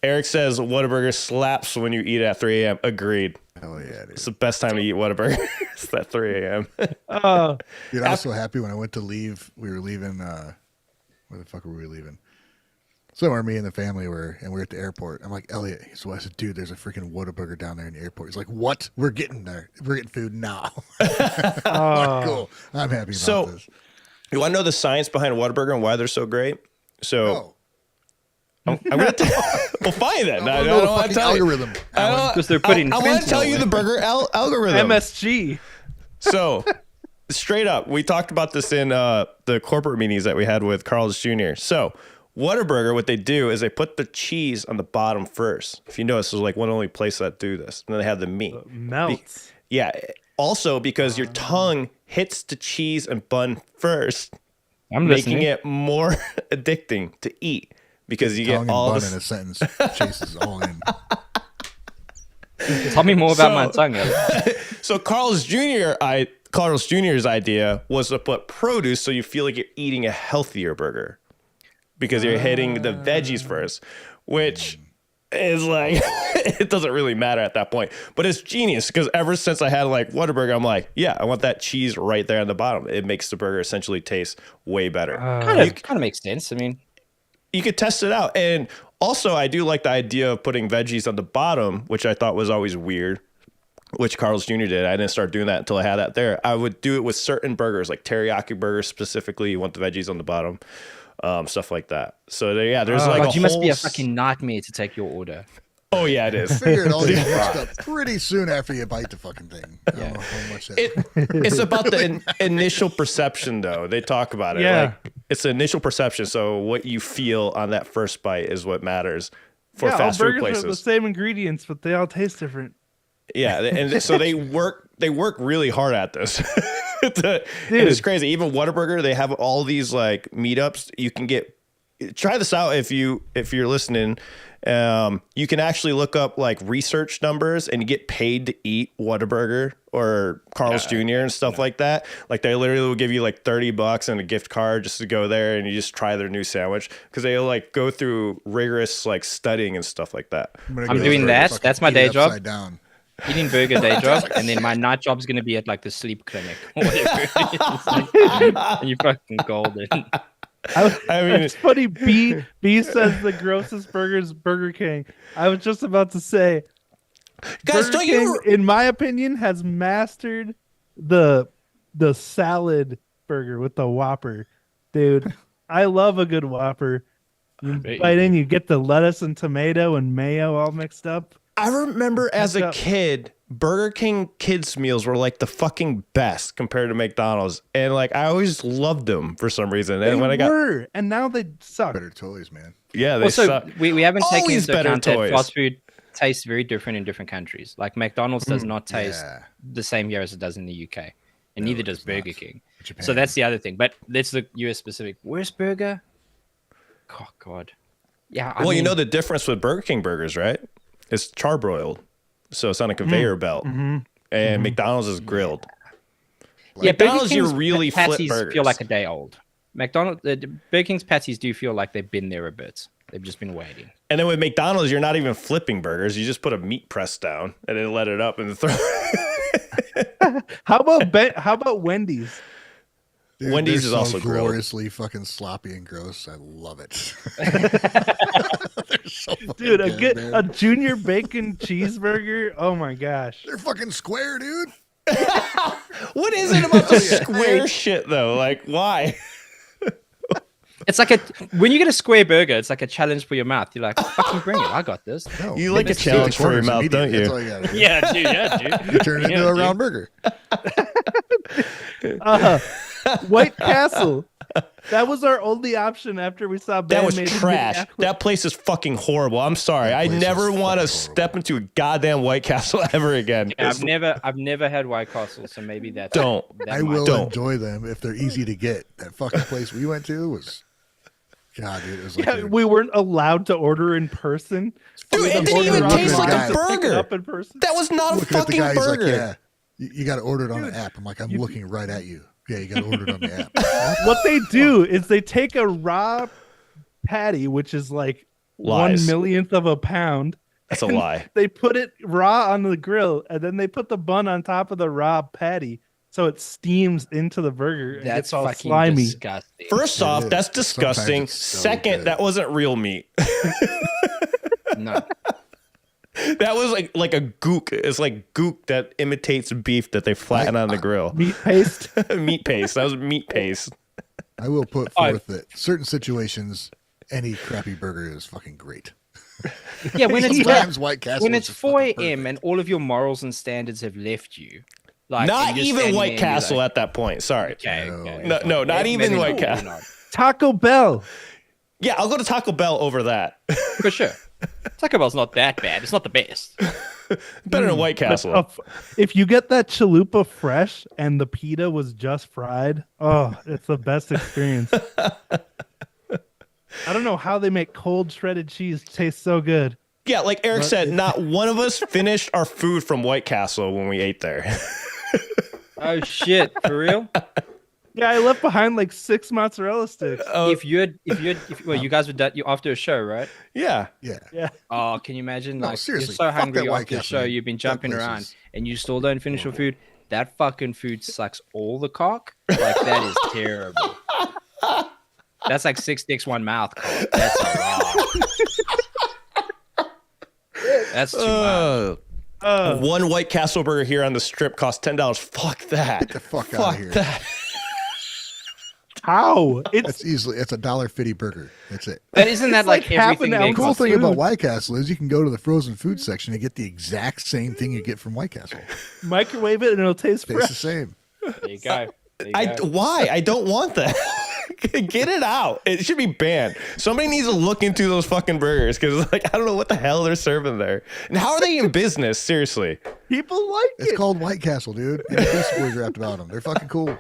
Eric says Whataburger slaps when you eat at 3 a.m. Agreed. Hell yeah, dude. It's the best time to eat Whataburger. It's at 3 a.m. Dude, I was so happy when I went to leave. We were leaving. Where the fuck were we leaving? Somewhere me and the family were, and we were at the airport. I'm like, Elliot. So I said, dude, there's a freaking Whataburger down there in the airport. He's like, what? We're getting there. We're getting food now. Like, cool. I'm happy about this. You want to know the science behind Whataburger and why they're so great? So I'm going to we'll find that. I don't want to tell algorithm. Because they're putting. I want to tell you the burger algorithm. MSG. So straight up, we talked about this in the corporate meetings that we had with Carl's Jr. So Whataburger, what they do is they put the cheese on the bottom first. If you notice, there's like one only place that do this. And then they have the meat. Melts. Yeah. Also, because your tongue hits the cheese and bun first, making it more addicting to eat because you get all bun in a sentence chases all in. Tell me more about my tongue. So Carl's Jr.'s idea was to put produce so you feel like you're eating a healthier burger because you're hitting the veggies first, which is like it doesn't really matter at that point. But it's genius because ever since I had like Whataburger, I'm like, yeah, I want that cheese right there on the bottom. It makes the burger essentially taste way better. Kind of makes sense. I mean, you could test it out. And also, I do like the idea of putting veggies on the bottom, which I thought was always weird, which Carl's Jr. did. I didn't start doing that until I had that there. I would do it with certain burgers, like teriyaki burgers specifically. You want the veggies on the bottom, stuff like that. So, there's like you must be a fucking nightmare to take your order. Oh, yeah, it is. Figure it all gets mixed up pretty soon after you bite the fucking thing. I don't know how much it's about the initial perception, though. They talk about it. Yeah. Like, it's the initial perception. So what you feel on that first bite is what matters for all fast food burgers places. are the same ingredients, but they all taste different. Yeah, and so they work really hard at this. It's crazy. Even Whataburger, they have all these like meetups. You can try this out if you're listening. You can actually look up like research numbers and you get paid to eat Whataburger or Carl's Jr. and stuff like that. Like they literally will give you like $30 and a gift card just to go there and you just try their new sandwich because they like go through rigorous like studying and stuff like that. I'm doing that. That's my day job. Down. Eating burger day job, and then my night job's gonna be at like the sleep clinic or whatever it is. Like, and you fucking golden. I mean, it's funny. B says the grossest burgers Burger King. I was just about to say, guys, Burger don't King, you? in my opinion, has mastered the salad burger with the Whopper, dude. I love a good Whopper. You bite in, you get the lettuce and tomato and mayo all mixed up. I remember as a kid, Burger King kids meals were like the fucking best compared to McDonald's, and like I always loved them for some reason. And when I got, and now they suck. Better toys, man. yeah, they Also, suck. we haven't taken Always into better account toys. that fast food tastes very different in different countries. Like McDonald's does not taste the same here as it does in the UK, and neither does Burger King. Japan. So that's the other thing. But let's look US specific. Worst burger? Oh God. Yeah. I Well, you mean, know the difference with Burger King burgers, right? It's charbroiled, so it's on a conveyor belt, and McDonald's is grilled. yeah, McDonald's, Burger you King's really flip patties burgers. feel like a day old. Burger King's patties do feel like they've been there a bit. They've just been waiting. And then with McDonald's, you're not even flipping burgers. You just put a meat press down and then let it up and throw. How about Wendy's? Dude, Wendy's they're is so also grilled. gloriously fucking sloppy and gross. I love it. They're so fucking Dude, man. a junior bacon cheeseburger. Oh my gosh. They're fucking square, dude. What is it about the square shit though? Like, why? It's like when you get a square burger, it's like a challenge for your mouth. You're like, fucking bring it. I got this. No, You like a just do challenge the for your corners mouth, don't immediately. you? That's all you gotta do. Yeah, dude. Yeah, dude. You turn it into a round burger. White Castle. That was our only option after we saw That was Band-Maid in trash. Minneapolis. That place is fucking horrible. I'm sorry. I place never is want to fucking step into a goddamn White Castle ever again. Yeah, I've never had White Castle, so maybe that's Don't. that I might- will Don't. enjoy them if they're easy to get. That fucking place we went to was, God, dude, it was like Yeah, we weren't allowed to order in person. Dude, We it had to didn't order even off taste and like a have to pick it burger. up in person. That was not a looking at the fucking guy. He's burger. like, yeah, you got to order it on an app. I'm like, I'm looking right at you. Yeah, you got to order it on the app. What they do is they take a raw patty, which is like Lies. 1/millionth of a pound. That's a and lie. They put it raw on the grill, and then they put the bun on top of the raw patty, so it steams into the burger and That's gets all fucking slimy. disgusting. First off, is. that's Sometimes disgusting. it's so Second, good. that wasn't real meat. No. That was like a gook. It's like gook that imitates beef that they flatten on the grill. Meat paste. Meat paste. That was meat paste. I will put forth that certain situations, any crappy burger is fucking great. Yeah, when it's Sometimes White Castle when is it's just 4 fucking a.m. perfect. and all of your morals and standards have left you. Like Not and you're even standing White there and you're Castle like, at that point. Sorry. Okay, No. okay. No, not Maybe even White not, Castle. maybe not. Taco Bell. Yeah, I'll go to Taco Bell over that. For sure. Taco Bell's not that bad. It's not the best. Better than White But, Castle. if you get that chalupa fresh and the pita was just fried, oh, it's the best experience. I don't know how they make cold shredded cheese taste so good. Yeah, like Eric said, not one of us finished our food from White Castle when we ate there. Oh shit, for real? Yeah, I left behind like 6 mozzarella sticks. If well, you guys were done after a show, right? Yeah. Yeah. Oh, can you imagine? No, Like seriously, you're so fuck hungry that White after a Castle, show, man. you've been That jumping place around, is and you still don't finish your food. That fucking food sucks all the cock. Like that is terrible. That's like 6 dicks, 1 mouth cock. That's a lot. That's too much. One White Castle burger here on the strip costs $10. Fuck that. Get the fuck out of here. that. How? It's a $1.50 burger. That's it. But isn't that It's like like half everything an there ounce. The cool costs? thing about food. White Castle is you can go to the frozen food section and get the exact same thing you get from White Castle. Microwave it and it'll taste Tastes the fresh. same. There you go. There you go. Why? I don't want that. Get it out. It should be banned. Somebody needs to look into those fucking burgers because, like, I don't know what the hell they're serving there. And how are they in business? Seriously. People like It's it. called White Castle, dude. And the Beast Boys rapped about them. They're fucking cool.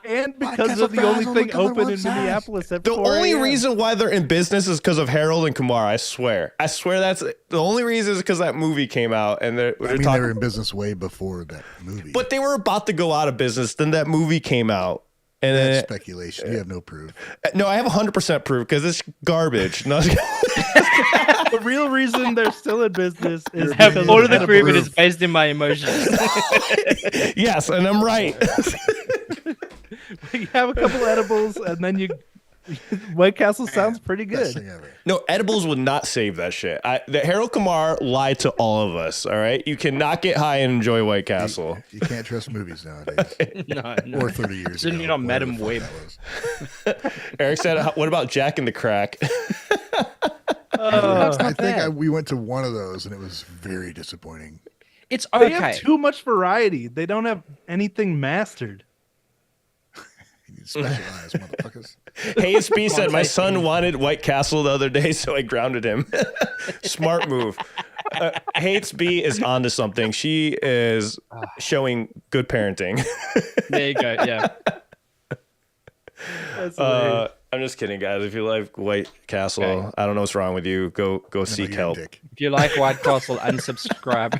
And because Castle they're the only fries on thing the color open one in size. Minneapolis at The 4 only a.m. reason why they're in business is because of Harold and Kumar. I swear. That's the only reason is because that movie came out and they're I mean, talking. they were in business way before that movie. But they were about to go out of business. Then that movie came out. And that's then, speculation. You have no proof. no, I have 100% proof because it's garbage. No, The real reason they're still in business is Have because all of the of proof proof. is based in my emotions. yes, and I'm right. You have a couple edibles and then you White Castle sounds pretty Best good. thing ever. No, edibles would not save that shit. The Harold Kumar lied to all of us. All right, you cannot get high and enjoy White Castle. You can't trust movies nowadays. No. Or 30 years Certainly ago. not whatever Madam the Web. fuck that was. Eric said, "What about Jack and the Crack?" I think we went to one of those and it was very disappointing. It's They okay. have too much variety. They don't have anything mastered. You need specialized motherfuckers. Hayes B said, "My son wanted White Castle the other day, so I grounded him." Smart move. Hayes B is onto something. She is showing good parenting. There you go. Yeah. That's hilarious. I'm just kidding, guys. If you like White Castle, Okay. I don't know what's wrong with you. Go seek You're a help. dick. If you like White Castle, unsubscribe.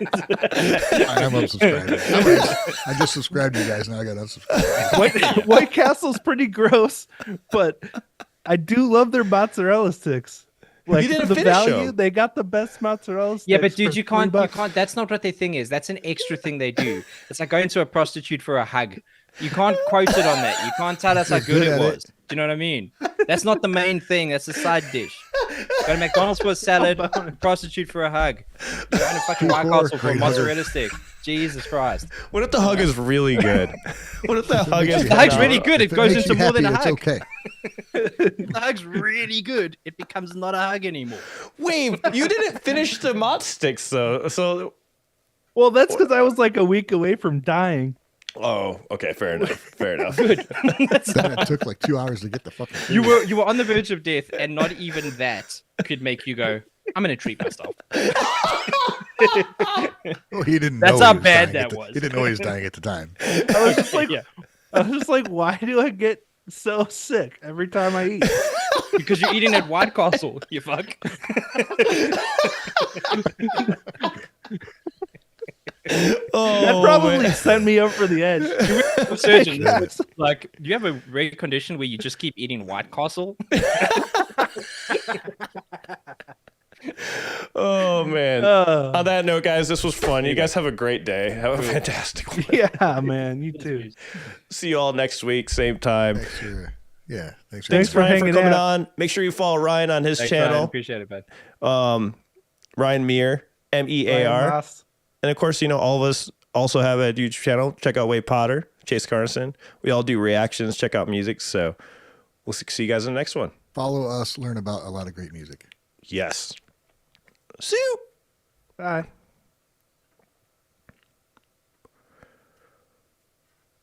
I'm unsubscribing. I just subscribed to you guys. Now I got unsubscribed. White Castle's pretty gross, but I do love their mozzarella sticks. Like You didn't the finish value, them. they got the best mozzarella sticks. Yeah, but dude, for you can't. $3. That's not what their thing is. That's an extra thing they do. It's like going to a prostitute for a hug. You can't quote it on that. You can't tell us how good it was. Do you know what I mean? That's not the main thing. That's a side dish. Go to McDonald's for a salad, prostitute for a hug. Go to fucking White Castle for a mozzarella stick. Jesus Christ. What if the hug is really good? What if the hug is The hug's really good. It If goes makes into you more than a happy, hug. it's okay. If the hug's really good, it becomes not a hug anymore. Wait, you didn't finish the mozz sticks though. So, Well, that's because I was like a week away from dying. oh, okay, fair enough. Fair enough. Then it took like 2 hours to get the fucking thing. You were on the verge of death, and not even that could make you go, "I'm going to treat myself." Well, he didn't That's know how he was bad dying that at was. He didn't know he was dying at the time. I was just like, Yeah. why do I get so sick every time I eat? Because you're eating at White Castle, you fuck. Oh, That probably man. sent me up for the edge. Surgeon, like, do you have a rare condition where you just keep eating White Castle? Oh man. On that note, guys, this was fun. You guys have a great day. Have a fantastic one. Yeah, man, you too. See you all next week, same time. Thanks for, yeah, thanks Thanks, for Ryan, for hanging coming out. on. Make sure you follow Ryan on his Thanks, Ryan. channel. Appreciate it, bud. Ryan Mear, MEAR. Ross. And of course, all of us also have a huge channel. Check out Wade Potter, Chase Carson. We all do reactions, check out music. So we'll see you guys in the next one. Follow us, learn about a lot of great music. Yes. See you. Bye.